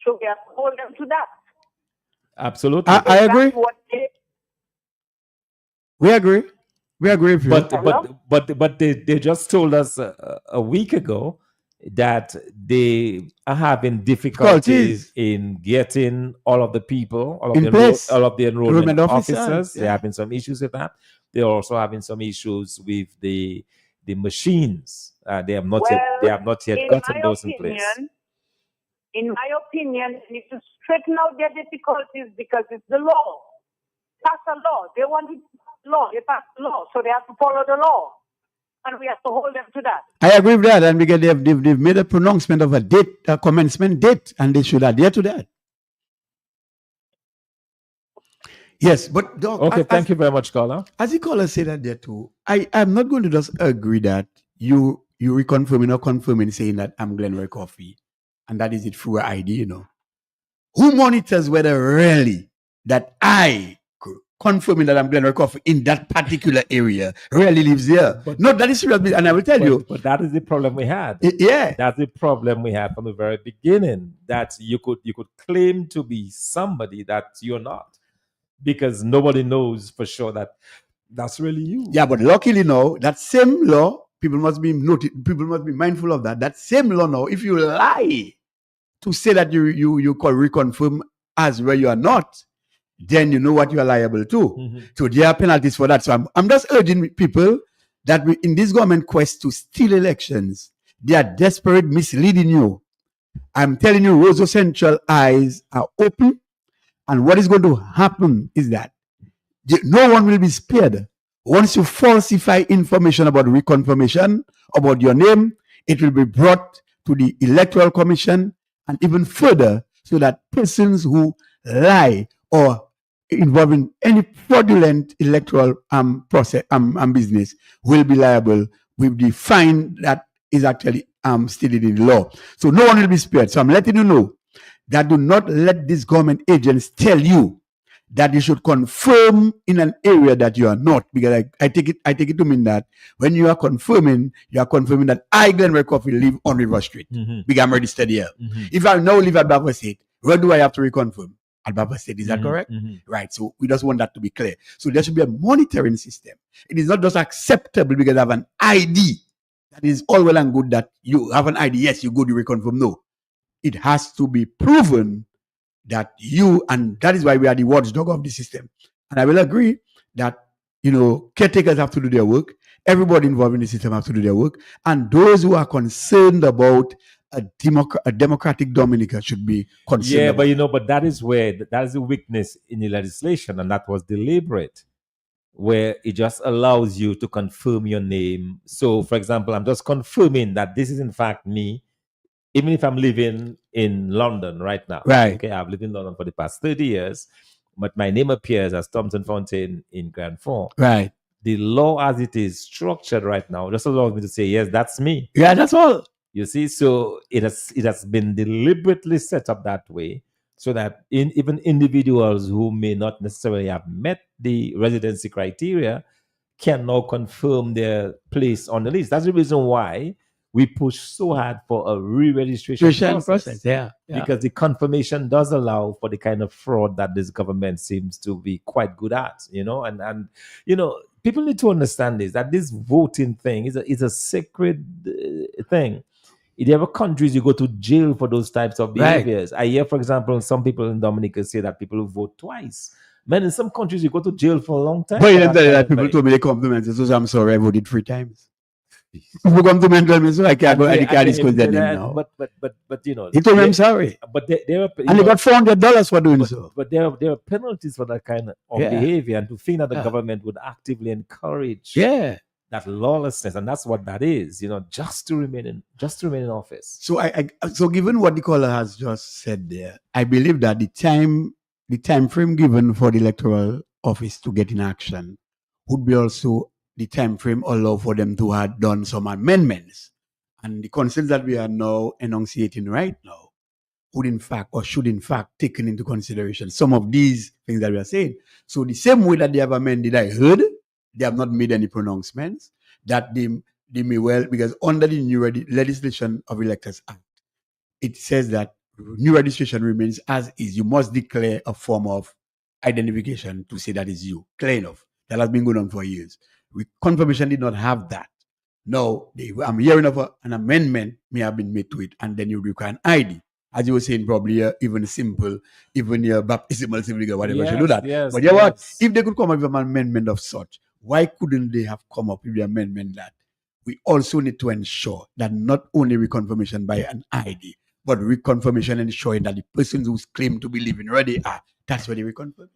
So we have to hold them to that. Absolutely. I agree. That's what they, We agree. We agree with you. But they just told us a week ago that they are having difficulties in getting all of the people, all of In the place. all of the enrollment Enrollment officers, officers. They're yeah. having some issues with that. They're also having some issues with the machines. They have not yet gotten those in place. In my opinion, they need to straighten out their difficulties because it's the law. Pass a law. They want to pass the law. They pass the law, so they have to follow the law, and we have to hold them to that. I agree with that, and because they've made a pronouncement of a date, a commencement date, and they should adhere to that. Yes, but Doc, Okay, thank you very much, caller. as the caller said that there too, I'm not going to just agree that you reconfirming or confirming saying that I'm Glenroy Coffey, and that is it through ID, you know. Who monitors whether really that I confirming that I'm Glenroy Coffey in that particular area really lives there? No, that is serious, and I will tell you. But that is the problem we had. Yeah. That's the problem we had from the very beginning. That you could claim to be somebody that you're not, because nobody knows for sure that that's really you. Yeah, but luckily now, that same law, people must be mindful of that. That same law now, if you lie to say that you can reconfirm as where you are not, then you know what you are liable to. Mm-hmm. So there are penalties for that. So I'm just urging people that in this government quest to steal elections, they are desperate misleading you. I'm telling you, Roseau Central eyes are open, and what is going to happen is that no one will be spared. Once you falsify information about reconfirmation, about your name, it will be brought to the Electoral Commission and even further, so that persons who lie or involved in any fraudulent electoral process business will be liable with the fine that is actually stated in the law. So no one will be spared. So I'm letting you know that do not let these government agents tell you that you should confirm in an area that you are not, because I take it to mean that when you are confirming that I, Glenroy Coffey, live on River Street, because I'm registered here. If I now live at Baba State, where do I have to reconfirm? At Baba State, is that correct? Right. So we just want that to be clear. So there should be a monitoring system. It is not just acceptable because I have an ID. That is all well and good that you have an ID. Yes, you go to reconfirm. No, it has to be proven that you, and that is why we are the watchdog of the system. And I will agree that, caretakers have to do their work. Everybody involved in the system have to do their work. And those who are concerned about a democratic Dominica should be concerned. Yeah, but that is the weakness in the legislation, and that was deliberate, where it just allows you to confirm your name. So, for example, I'm just confirming that this is in fact me, even if I'm living in London right now. Right. Okay, I've lived in London for the past 30 years, but my name appears as Thompson Fontaine in Grand Fond. Right. The law as it is structured right now just allows me to say, yes, that's me. Yeah, that's all. You see, so it has been deliberately set up that way, so that even individuals who may not necessarily have met the residency criteria can now confirm their place on the list. That's the reason why we push so hard for a re-registration process. Yeah. Because the confirmation does allow for the kind of fraud that this government seems to be quite good at, and people need to understand that this voting thing is a sacred thing. In the other countries, you go to jail for those types of behaviors. Right. I hear, for example, some people in Dominica say that people who vote twice. Man, in some countries, you go to jail for a long time. But people told me they compliments. So I'm sorry, I voted 3 times. People come to me and tell me, so I can't go and carry school then now. But he told me I'm sorry. But they got $400 for doing so. But there are penalties for that kind of behavior, and to think that the government would actively encourage that lawlessness, and that's what that is, just to remain in office. So so given what the caller has just said there, I believe that the time frame given for the electoral office to get in action would be also the time frame allow for them to have done some amendments. And the concerns that we are now enunciating right now would in fact, or should in fact, taken into consideration some of these things that we are saying. So the same way that they have amended, I heard, they have not made any pronouncements that they may well, because under the new legislation of Electors Act, it says that new registration remains as is. You must declare a form of identification to say that is you. Clear enough. That has been going on for years. Confirmation did not have that. Now, I'm hearing of an amendment may have been made to it, and then you require an ID. As you were saying, probably even simple, even your baptismal certificate, whatever, should do that. Yes, But you know what? yes. If they could come up with an amendment of such, why couldn't they have come up with the amendment that we also need to ensure that not only reconfirmation by an ID, but reconfirmation ensuring that the persons who claim to be living where they are, that's where they reconfirm.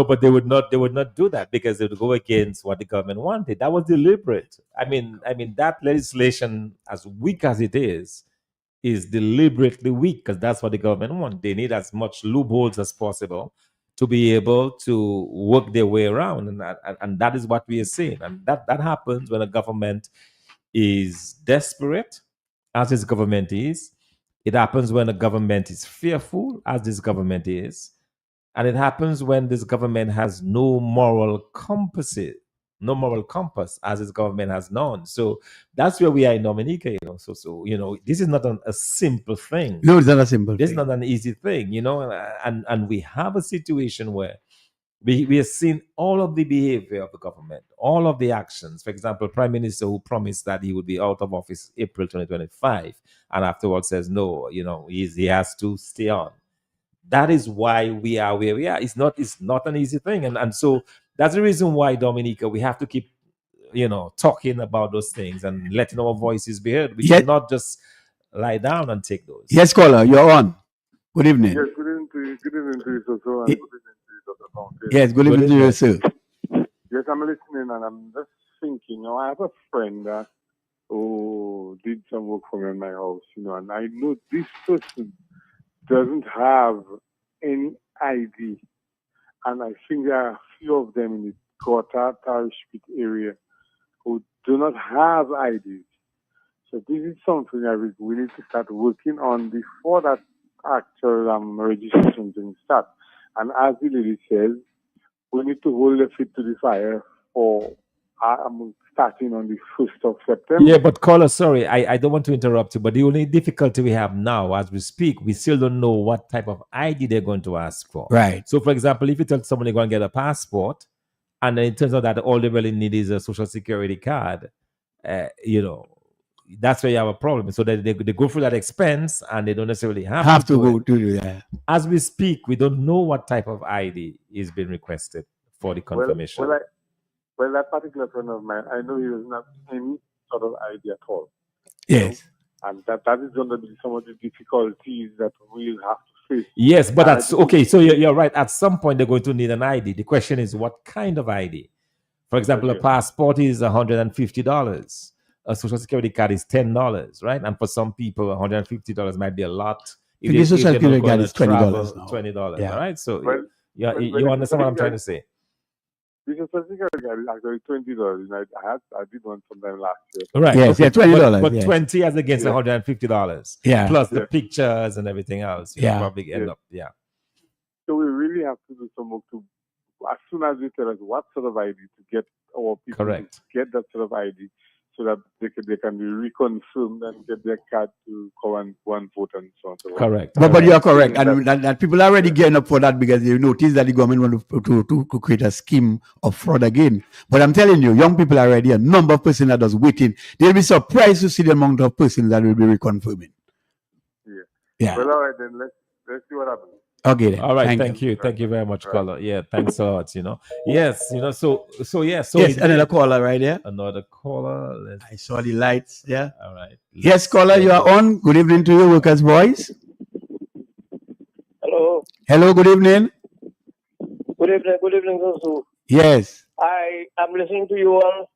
But they would not do that because it would go against what the government wanted. That was deliberate. I mean that legislation, as weak as it is deliberately weak because that's what the government want. They need as much loopholes as possible to be able to work their way around, and that is what we are seeing. And that happens when a government is desperate, as this government is. It happens when a government is fearful, as this government is. And it happens when this government has no moral compass, as this government has none. So that's where we are in Dominica, So this is not a simple thing. No, it's not a simple This is thing. not an easy thing, and we have a situation where we have seen all of the behavior of the government, all of the actions. For example, Prime Minister who promised that he would be out of office April 2025, and afterwards says no, he has to stay on. That is why we are where we are. It's not an easy thing, and so that's the reason why, Dominica, we have to keep talking about those things and letting our voices be heard. We cannot just lie down and take those. Yes, caller, you're on. Good evening. Yes, good evening to you. Good evening to you, Soso, and good evening to you, Dr. Fountain. Yes, good evening to you, sir. Yes, I'm listening, and I'm just thinking. I have a friend who did some work for me in my house, and I know this person doesn't have any ID, and I think there are a few of them in the Gotha Tarishpit area who do not have IDs. So this is something that we need to start working on before that actual registration thing starts. And as the lady says, we need to hold the feet to the fire for starting on the 1st of September. Yeah, but caller, sorry, I don't want to interrupt you, but the only difficulty we have now as we speak, we still don't know what type of ID they're going to ask for. Right. So, for example, if you tell someone they're going to get a passport, and then it turns out that all they really need is a social security card, that's where you have a problem. So they go through that expense and they don't necessarily have to go to that. As we speak, we don't know what type of ID is being requested for the confirmation. Well, that particular friend of mine, I know he doesn't have any sort of ID at all. Yes. And that is going to be some of the difficulties that we'll have to face. Yes, but that's okay. So you're right. At some point, they're going to need an ID. The question is, what kind of ID? For example, a passport is $150. A social security card is $10, right? And for some people, $150 might be a lot. If the social security card is $20 now. $20, Yeah. right? So you understand what I'm trying to say? The social security card is actually $20. I did one sometime last year. Right. Yes, okay. $20. But yes. 20 as against $150. Yeah. Plus the pictures and everything else. You probably end up. Yeah. So we really have to do some work to, as soon as we tell us what sort of ID to get our people to get that sort of ID, so that they can be reconfirmed and get their card to go and vote and so on. Correct. But you are correct. And that people are already getting up for that because they notice that the government want to create a scheme of fraud again. But I'm telling you, young people are already a number of persons that are waiting. They'll be surprised to see the amount of persons that will be reconfirming. Yeah. Well, all right, then let's see what happens. Okay. Then. All right. Thank you. Thank you very much, caller. Yeah. Thanks a lot. Yes. So yes. Another caller right there. Another caller. I saw the lights. Yeah. All right. Yes, caller, you are on. Good evening to you, Workers Voice. Hello. Hello. Good evening. Good evening. Good evening, also. Yes. I am listening to you all,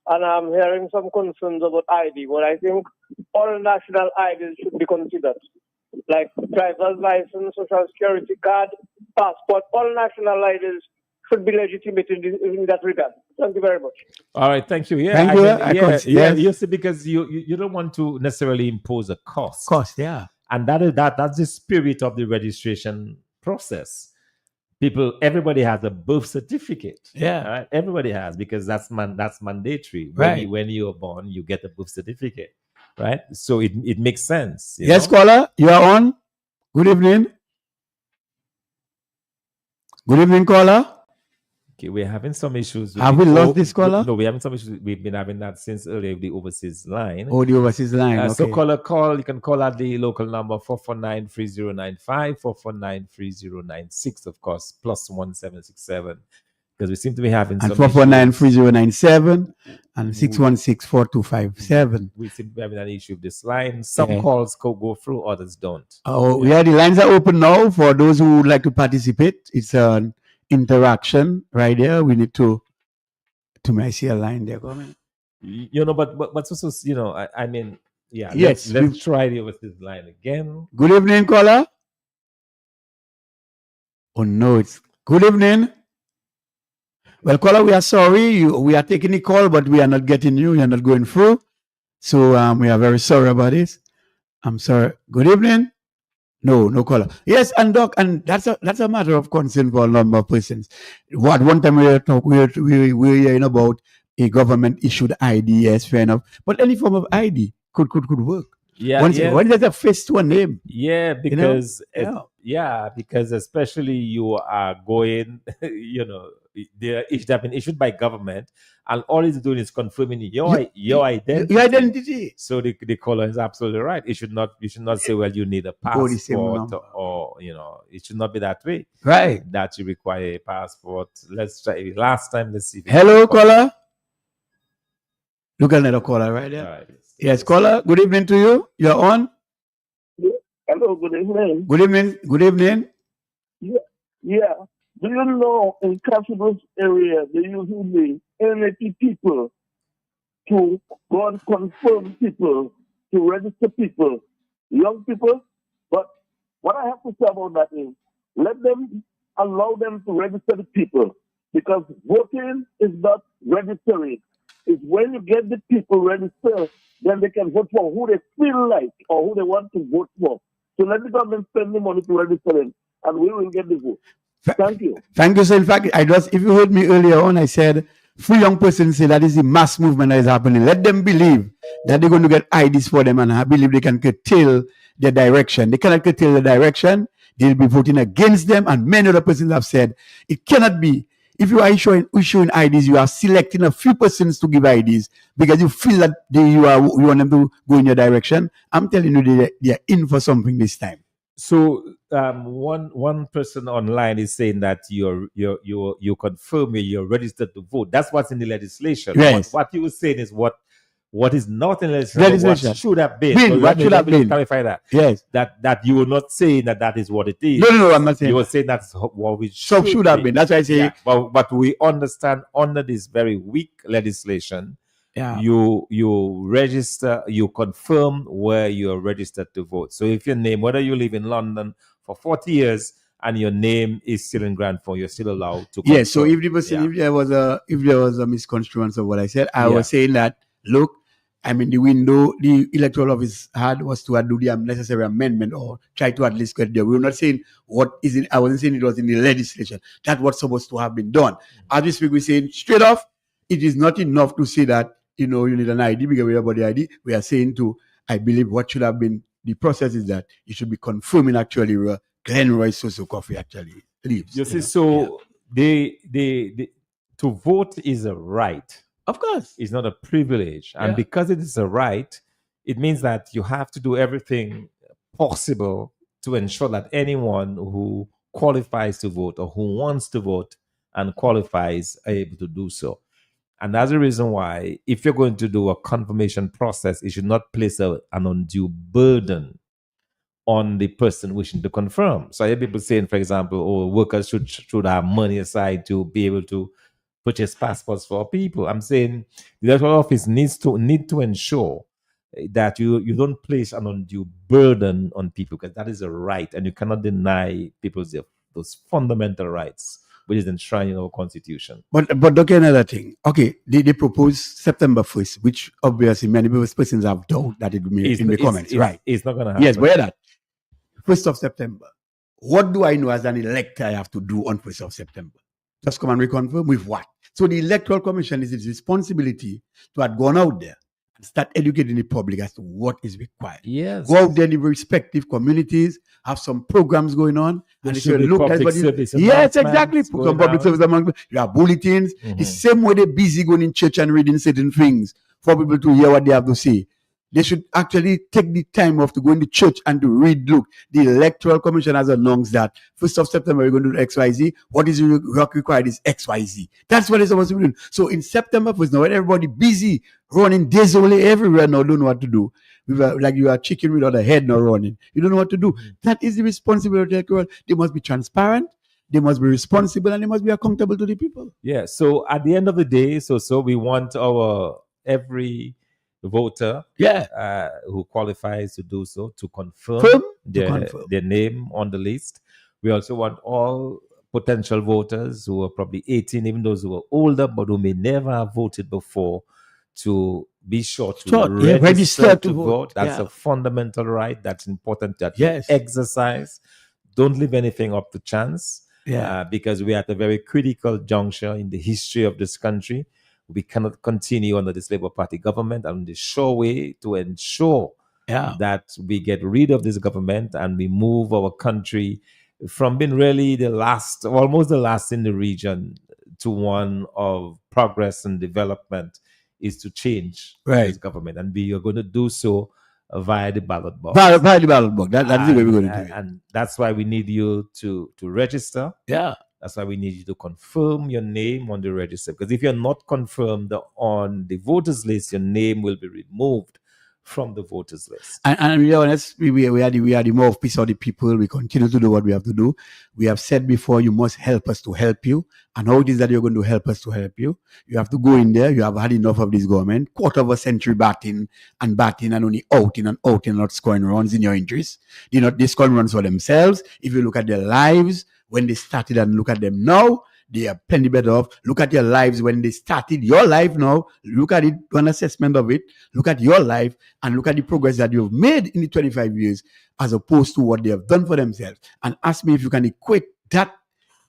and I'm hearing some concerns about ID. But I think all national IDs should be considered, like driver's license, social security card, passport. All national IDs should be legitimate in that regard. Thank you very much. All right, thank you. Yeah, Thank you. Yes. You see, because you don't want to necessarily impose a cost. Yeah. And that's the spirit of the registration process. Everybody has a birth certificate. Yeah. Right? Everybody has, because that's mandatory. Right. When you're born, you get a birth certificate. Right? So it makes sense. Yes, caller, you are on. Good evening. Good evening, caller. Okay, we're having some issues. Have we lost this caller? No, we're having some issues. We've been having that since earlier with the overseas line. Oh, the overseas line. So Okay. call. You can call at the local number 449-3095, 449-3096, of course, +1767. Because we seem to be having And some 449-3097 and 616-4257. we seem to be having an issue with this line. Some calls go through, others don't. Oh, yeah, the lines are open now for those who would like to participate. It's an interaction right there. We need to may I see a line there coming? You know, but also, you know, I mean, yeah. Yes, Let's try the overseas line again. Good evening, caller. Oh no, it's good evening. Well, caller, we are sorry. We are taking the call, but we are not getting you. You are not going through. So we are very sorry about this. I'm sorry. Good evening. No caller. Yes, and Doc, and that's a matter of concern for a number of persons. What one time we were hearing about a government issued ID, yes, fair enough. But any form of ID could work. Yeah. When there's a face to a name. Yeah, because you know? because especially you are going, you know, it have been issued by government, and all it's doing is confirming your identity. Your identity. So the caller is absolutely right. You should not say, well, you need a passport, or you know, it should not be that way. Right. That you require a passport. Let's try it. Last time. Let's see. Hello, caller. Look at another caller right there. Right. Yes, caller. Good evening to you. You're on. Hello, good evening. Good evening. Good evening. Yeah. Do you know in Casablanca area they usually NAT people to go and confirm people, to register people, young people? But what I have to say about that is allow them to register the people, because voting is not registering. It's when you get the people registered, then they can vote for who they feel like or who they want to vote for. So let the government spend the money to register them, and we will get the vote. Thank you. Thank you. So in fact, if you heard me earlier on, I said, free young persons say that is the mass movement that is happening. Let them believe that they're going to get IDs for them, and I believe they can curtail their direction. They cannot curtail the direction. They'll be voting against them, and many other persons have said it cannot be. If you are issuing IDs, you are selecting a few persons to give IDs because you feel that you want them to go in your direction. I'm telling you, they are in for something this time. So one person online is saying that you confirm you're registered to vote. That's what's in the legislation. Yes. What you were saying is what is not in the legislation. What should have been. So what should have been. Clarify that. Yes. That you were not saying that is what it is. No, I'm not saying. You were saying that's what we should have been. That's why I say. Yeah. But we understand under this very weak legislation. Yeah. You register, you confirm where you're registered to vote. So if your name, whether you live in London for 40 years and your name is still in Grandford, you're still allowed to confirm. Yes. So if there was a misconstruence of what I said, I was saying that, look, I mean, the window the electoral office had was to do the necessary amendment or try to at least get there. We were not saying I wasn't saying it was in the legislation. That's what's supposed to have been done. As we speak, we're saying straight off, it is not enough to say that, you know, you need an ID because we have the ID. We are saying I believe what should have been the process is that you should be confirming actually where Glenroy Soso Coffee actually lives. You see, so they to vote is a right. Of course. It's not a privilege. And because it is a right, it means that you have to do everything possible to ensure that anyone who qualifies to vote or who wants to vote and qualifies are able to do so. And that's the reason why, if you're going to do a confirmation process, it should not place an undue burden on the person wishing to confirm. So I hear people saying, for example, workers should have money aside to be able to purchase passports for people. I'm saying the electoral office need to ensure that you don't place an undue burden on people, because that is a right, and you cannot deny people those fundamental rights, which is enshrined in our constitution. But okay, another thing. Okay, they proposed September 1st, which obviously many persons have doubt that it will be in the comments. Right. It's not going to happen. Yes, but hear that. 1st of September. What do I know as an elector I have to do on 1st of September? Just come and reconfirm with what? So the Electoral Commission is its responsibility to have gone out there start educating the public as to what is required. Yes. Go out there in the respective communities, have some programs going on, There and they should say, be look, public everybody. service Yes, exactly. announcements Some going public out. service announcements. You have bulletins. The Mhm. same way they're busy going in church and reading certain things for people to hear what they have to say. They should actually take the time off to go in the church and to read. Look, the Electoral Commission has announced that 1st of September we're going to do XYZ. What is required is XYZ. That's what it's supposed to be doing. So in September 1st, now when everybody busy running desolate everywhere now, don't know what to do. Like you are chicken without a head now running. You don't know what to do. That is the responsibility of the electoral. They must be transparent. They must be responsible, and they must be accountable to the people. Yeah. So at the end of the day, so we want our every voter Yeah. who qualifies to do so to confirm Confirm? their, To confirm. their name on the list. We also want all potential voters who are probably 18, even those who are older but who may never have voted before, to be sure to register to vote. That's Yeah. a fundamental right. That's important that Yes. you exercise. Don't leave anything up to chance. Yeah. Because we are at a very critical juncture in the history of this country. We cannot continue under this Labour Party government, and the sure way to ensure Yeah. that we get rid of this government and we move our country from being really the last, almost the last in the region, to one of progress and development is to change Right. this government. And we are going to do so via the ballot box. Via the ballot box. That's the way we're going to do it. And that's why we need you to register. Yeah. That's why we need you to confirm your name on the register. Because if you're not confirmed on the voters list, your name will be removed from the voters list. And to be honest, we are the mouthpiece of the people. We continue to do what we have to do. We have said before, you must help us to help you. And how it is that you're going to help us to help you? You have to go in there. You have had enough of this government. Quarter of a century batting and only outing and outing, not scoring runs in your interest. They score runs for themselves. If you look at their lives when they started and look at them now, they are plenty better off. Look at your lives when they started. Your life now, look at it, do an assessment of it. Look at your life and look at the progress that you've made in the 25 years as opposed to what they have done for themselves. And ask me if you can equate that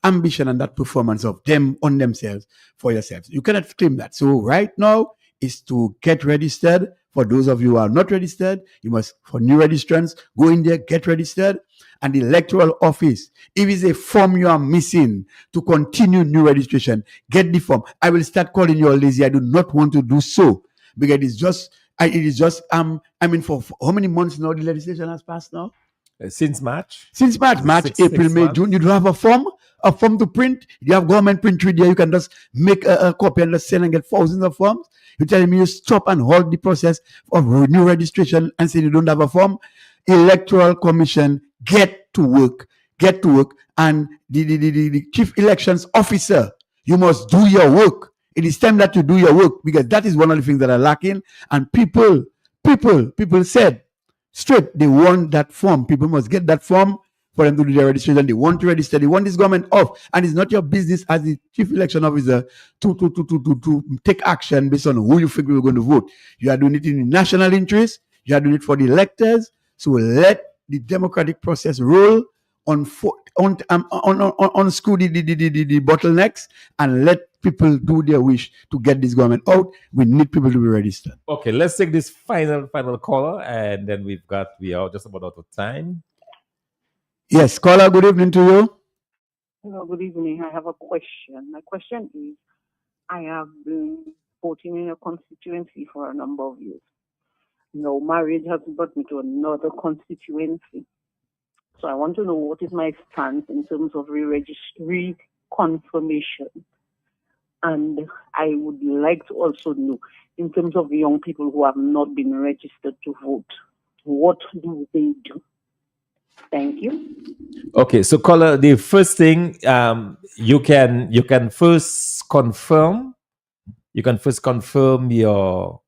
ambition and that performance of them on themselves for yourselves. You cannot claim that. So right now is to get registered. For those of you who are not registered, you must, for new registrants, go in there, get registered. And the electoral office, if it's a form you are missing to continue new registration, get the form. I will start calling you all lazy. I do not want to do so because for how many months now the legislation has passed now? Since March? Since March, April, May, June. You don't have a form to print. You have government print there. You can just make a copy and just send and get thousands of forms. You're telling me you stop and hold the process of new registration and say you don't have a form. Electoral Commission, get to work. And the chief elections officer, you must do your work. It is time that you do your work because that is one of the things that are lacking. And people said straight, they want that form. People must get that form for them to do their registration. They want to register. They want this government off. And it's not your business as the chief election officer to take action based on who you think you're going to vote. You are doing it in the national interest. You are doing it for the electors. So let the democratic process roll unscrew the bottlenecks and let people do their wish to get this government out. We need people to be registered. Okay, let's take this final caller, and then we are just about out of time. Yes, caller, good evening to you. Hello, good evening. I have a question. My question is, I have been voting in a constituency for a number of years. No, marriage has brought me to another constituency. So I want to know what is my stance in terms of reconfirmation. And I would like to also know, in terms of the young people who have not been registered to vote, what do they do? Thank you. Okay, so caller, the first thing you can first confirm your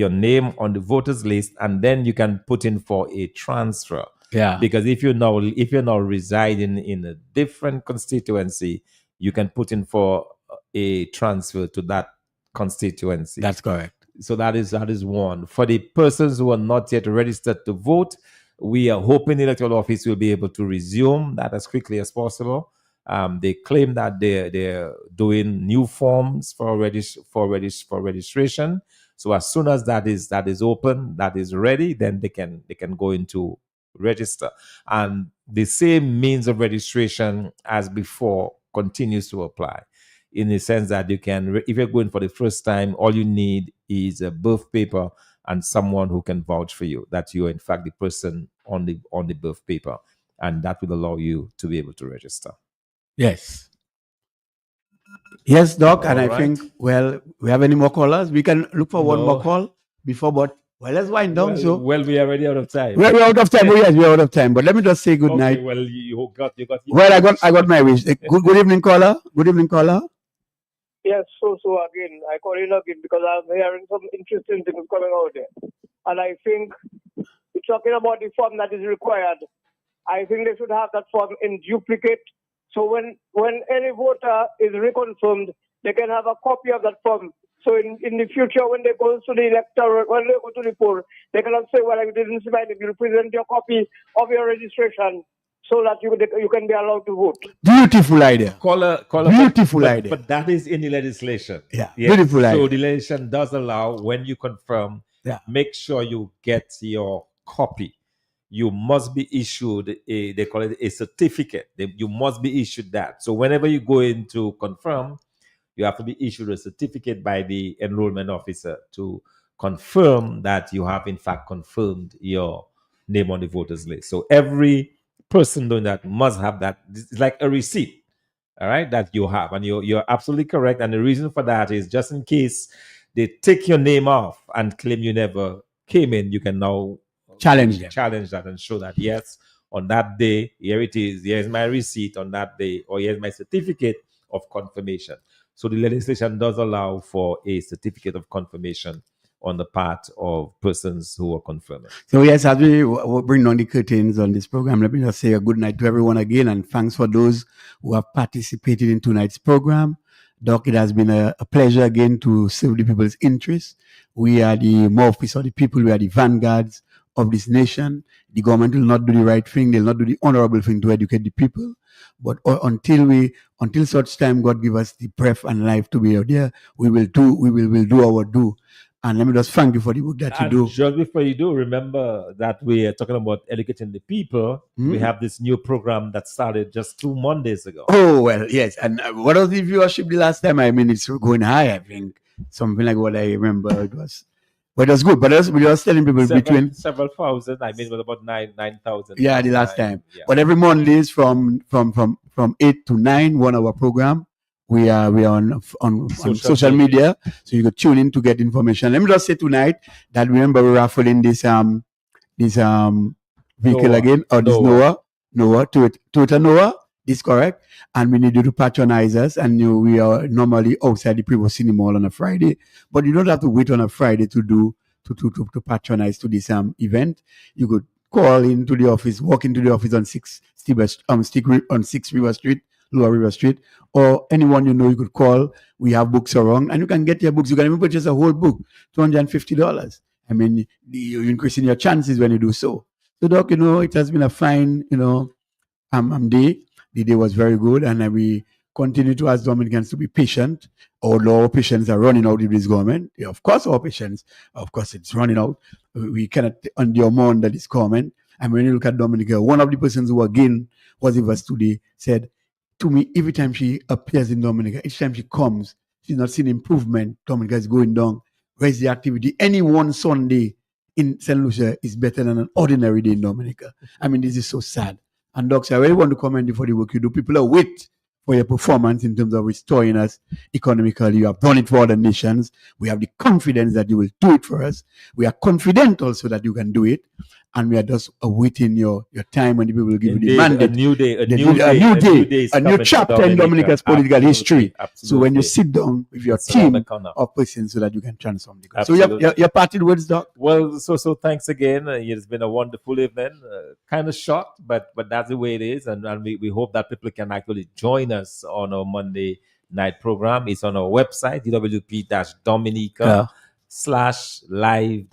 name on the voters list, and then you can put in for a transfer. Yeah. Because if you're now residing in a different constituency, you can put in for a transfer to that constituency. That's correct. So that is one. For the persons who are not yet registered to vote, we are hoping the electoral office will be able to resume that as quickly as possible. They claim that they're doing new forms for registration. So as soon as that is open, that is ready, then they can go into register. And the same means of registration as before continues to apply, in the sense that you can, if you're going for the first time, all you need is a birth paper and someone who can vouch for you that you're in fact the person on the birth paper, and that will allow you to be able to register. Yes. Yes, Doc. And All I right. think, well, we have any more callers? We can look for one No. more call before, but well, let's wind down. Well, we are already out of time. We're out of time. Oh, yes, we're out of time. But let me just say good Okay, night. well, you got Well, I got my wish. Good evening, caller. Good evening, caller. Yes, so again, I call in again because I'm hearing some interesting things coming out there. And I think, talking about the form that is required, I think they should have that form in duplicate. So when any voter is reconfirmed, they can have a copy of that form. So in the future, when they go to the electoral, when they go to the poll, they cannot say, well, I didn't see my name. You present your copy of your registration so that you can be allowed to vote. Beautiful idea. Caller, Beautiful idea. But that is in the legislation. Yeah, Yes. beautiful So idea. the legislation does allow, when you confirm, Yeah. make sure you get your copy. You must be issued they call it a certificate. You must be issued that. So whenever you go in to confirm, you have to be issued a certificate by the enrollment officer to confirm that you have in fact confirmed your name on the voters list. So every person doing that must have that. It's like a receipt, all right, that you have. And you're absolutely correct. And the reason for that is just in case they take your name off and claim you never came in, you can now Challenge them. challenge that and show that, yes, on that day, here it is, here's my receipt on that day, or here's my certificate of confirmation. So the legislation does allow for a certificate of confirmation on the part of persons who are confirming. So yes, as we bring down the curtains on this program, let me just say a good night to everyone again, and thanks for those who have participated in tonight's program. Doc, it has been a pleasure again to serve the people's interests. We are the mouthpiece of the people. We are the vanguards of this nation. The government will not do the right thing. They'll not do the honorable thing to educate the people. But until such time God give us the breath and life to be out there, we will do our due. And let me just thank you for the work that you And do. just before you do, remember that we are talking about educating the people. We have this new program that started just 2 Mondays ago. Oh, well, yes. And what was the viewership the last time? I mean, it's going high, I think. Something like what I remember it was. But it was good. But we were telling people between several thousand. I mean, it was about 9,000. yeah, the last time. Yeah. But every Mondays from 8 to 9, 1 hour program. We are on social media, so you could tune in to get information. Let me just say tonight that remember we're raffling this vehicle Noah. again, or this Noah, Toyota Noah. Is correct, and we need you to patronize us. And we are normally outside the Prevost Cinema Hall on a Friday, but you don't have to wait on a Friday to patronize to this event. You could call into the office, walk into the office on 6 River Street, Lower River Street, or anyone you know you could call. We have books around, and you can get your books. You can even purchase a whole book, $250. I mean, you're increasing your chances when you do so. So, Doc, it has been a fine, day. The day was very good, and we continue to ask Dominicans to be patient. Although our patience are running out with this government. Yeah, of course, our patience, it's running out. We cannot endure more under this government. And when you look at Dominica, one of the persons who again was with us today said to me, every time she appears in Dominica, each time she comes, she's not seen improvement. Dominica is going down. Where's the activity? Any one Sunday in St. Lucia is better than an ordinary day in Dominica. I mean, this is so sad. And Doc, I really want to commend you for the work you do. People are waiting for your performance in terms of restoring us economically. You have done it for other nations. We have the confidence that you will do it for us. We are confident also that you can do it. And we are just awaiting your time when the people will give you the mandate. A new day, a new chapter in Dominica's political history. Absolutely. So when you sit down with your team of persons so that you can transform the country. So your parting words, Doc? Well, so thanks again. It's been a wonderful evening. Kind of short, but that's the way it is. And we hope that people can actually join us on our Monday night program. It's on our website, dwp-dominica. /live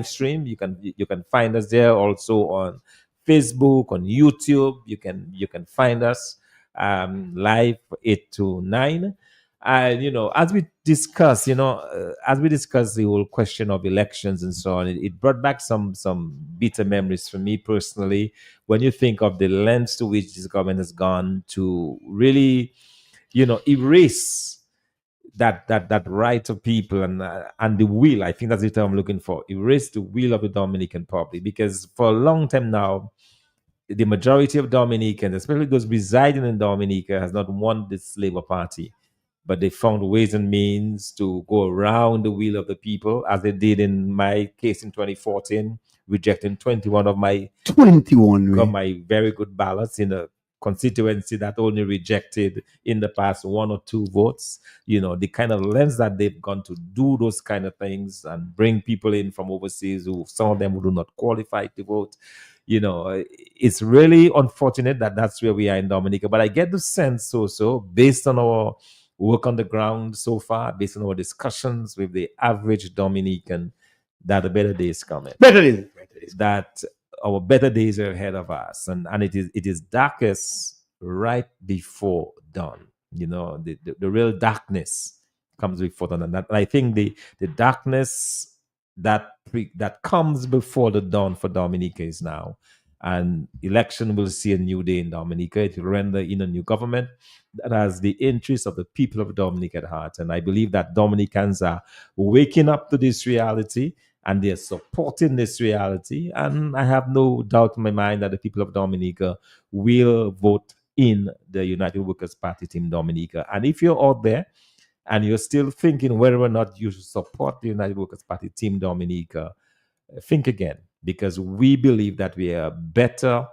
stream. You can find us there, also on Facebook, on YouTube. You can find us live 8 to 9. And as we discuss, as we discuss the whole question of elections and so on, it brought back some bitter memories for me personally. When you think of the lengths to which this government has gone to really, erase that right of people and the will. I think that's the term I'm looking for. Erase the will of the Dominican Republic, because for a long time now, the majority of Dominicans, especially those residing in Dominica, has not wanted this Labour Party, but they found ways and means to go around the will of the people, as they did in my case in 2014, rejecting 21 of my 21. got Way. my very good ballots in a constituency that only rejected in the past 1 or 2 votes. The kind of lens that they've gone to do those kind of things and bring people in from overseas who some of them who do not qualify to vote. It's really unfortunate that that's where we are in Dominica. But I get the sense also, based on our work on the ground so far, based on our discussions with the average Dominican, that a better day is coming. Better days. That our better days are ahead of us, and it is darkest right before dawn. The real darkness comes before dawn, and I think the darkness that comes before the dawn for Dominica is now. And election will see a new day in Dominica. It will render in a new government that has the interests of the people of Dominica at heart. And I believe that Dominicans are waking up to this reality, and they're supporting this reality. And I have no doubt in my mind that the people of Dominica will vote in the United Workers' Party Team Dominica. And if you're out there and you're still thinking whether or not you should support the United Workers' Party Team Dominica, think again, because we believe that we are a better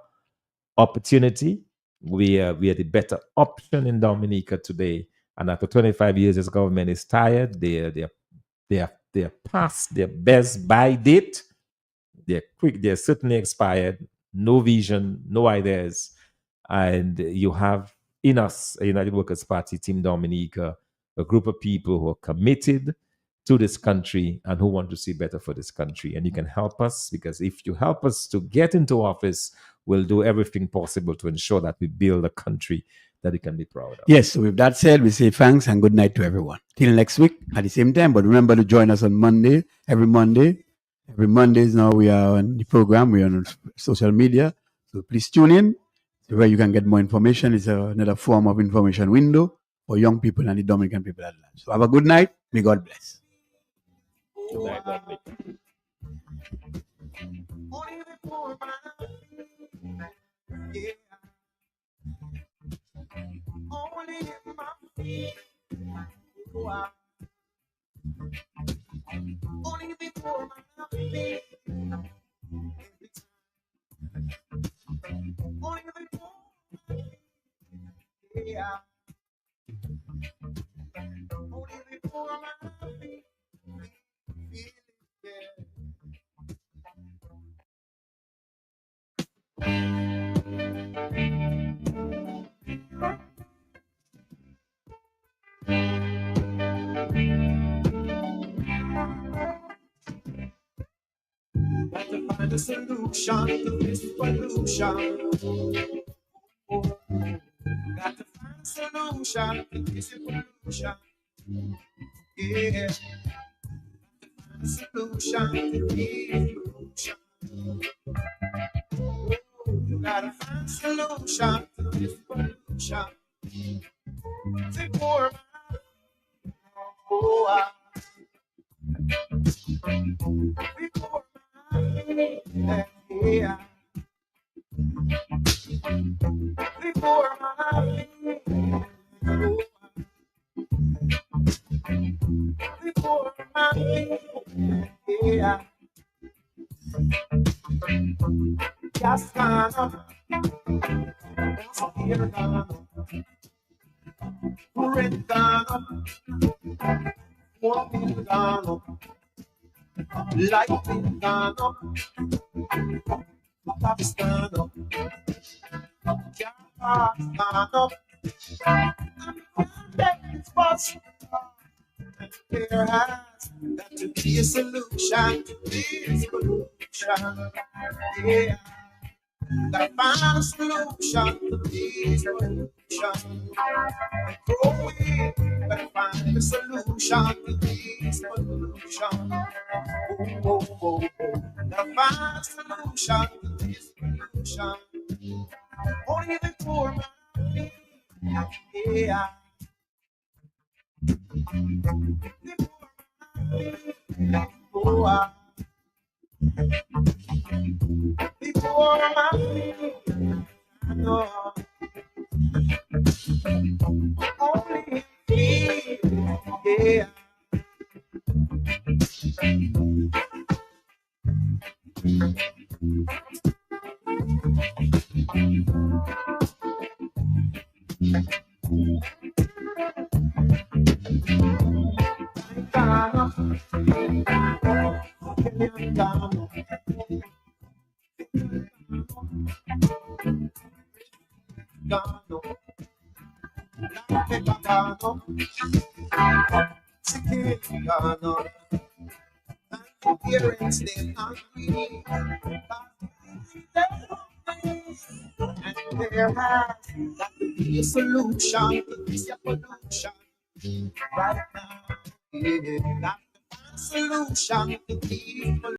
opportunity. We are the better option in Dominica today. And after 25 years, this government is tired. They're past their best buy date. They're certainly expired. No vision, no ideas. And you have in us, a United Workers' Party Team Dominica, a group of people who are committed to this country and who want to see better for this country. And you can help us, because if you help us to get into office, we'll do everything possible to ensure that we build a country that we can be proud of. Yes, so with that said, we say thanks and good night to everyone. Till next week at the same time. But remember to join us on Monday, every Monday. Every Mondays now we are on the program. We are on social media. So please tune in where you can get more information. It's another form of information window for young people and the Dominican people at large. So have a good night. May God bless. Good night, God bless. Got to find a solution to this pollution. Got to find a solution to this pollution. Yeah. Got to find a solution to this pollution. Gotta find a solution to this pollution. Take more of my yeah. Before my before my yeah. Gas gone up, air gone up, rent gone up, water gone up, lighting gone up, tax gone up, gas gone up, and bus. There has got to be a solution to this pollution. Yeah. Gotta find a solution to this pollution. Growing, gotta find a solution to this pollution. Oh, oh, oh, oh. Gotta find a solution to this pollution. Only the poor man, yeah. The poor man, the poor man, no. Only me, yeah. Parents still hungry, and there has got to be a solution to this pollution right now. Yeah, got to find a solution to this pollution.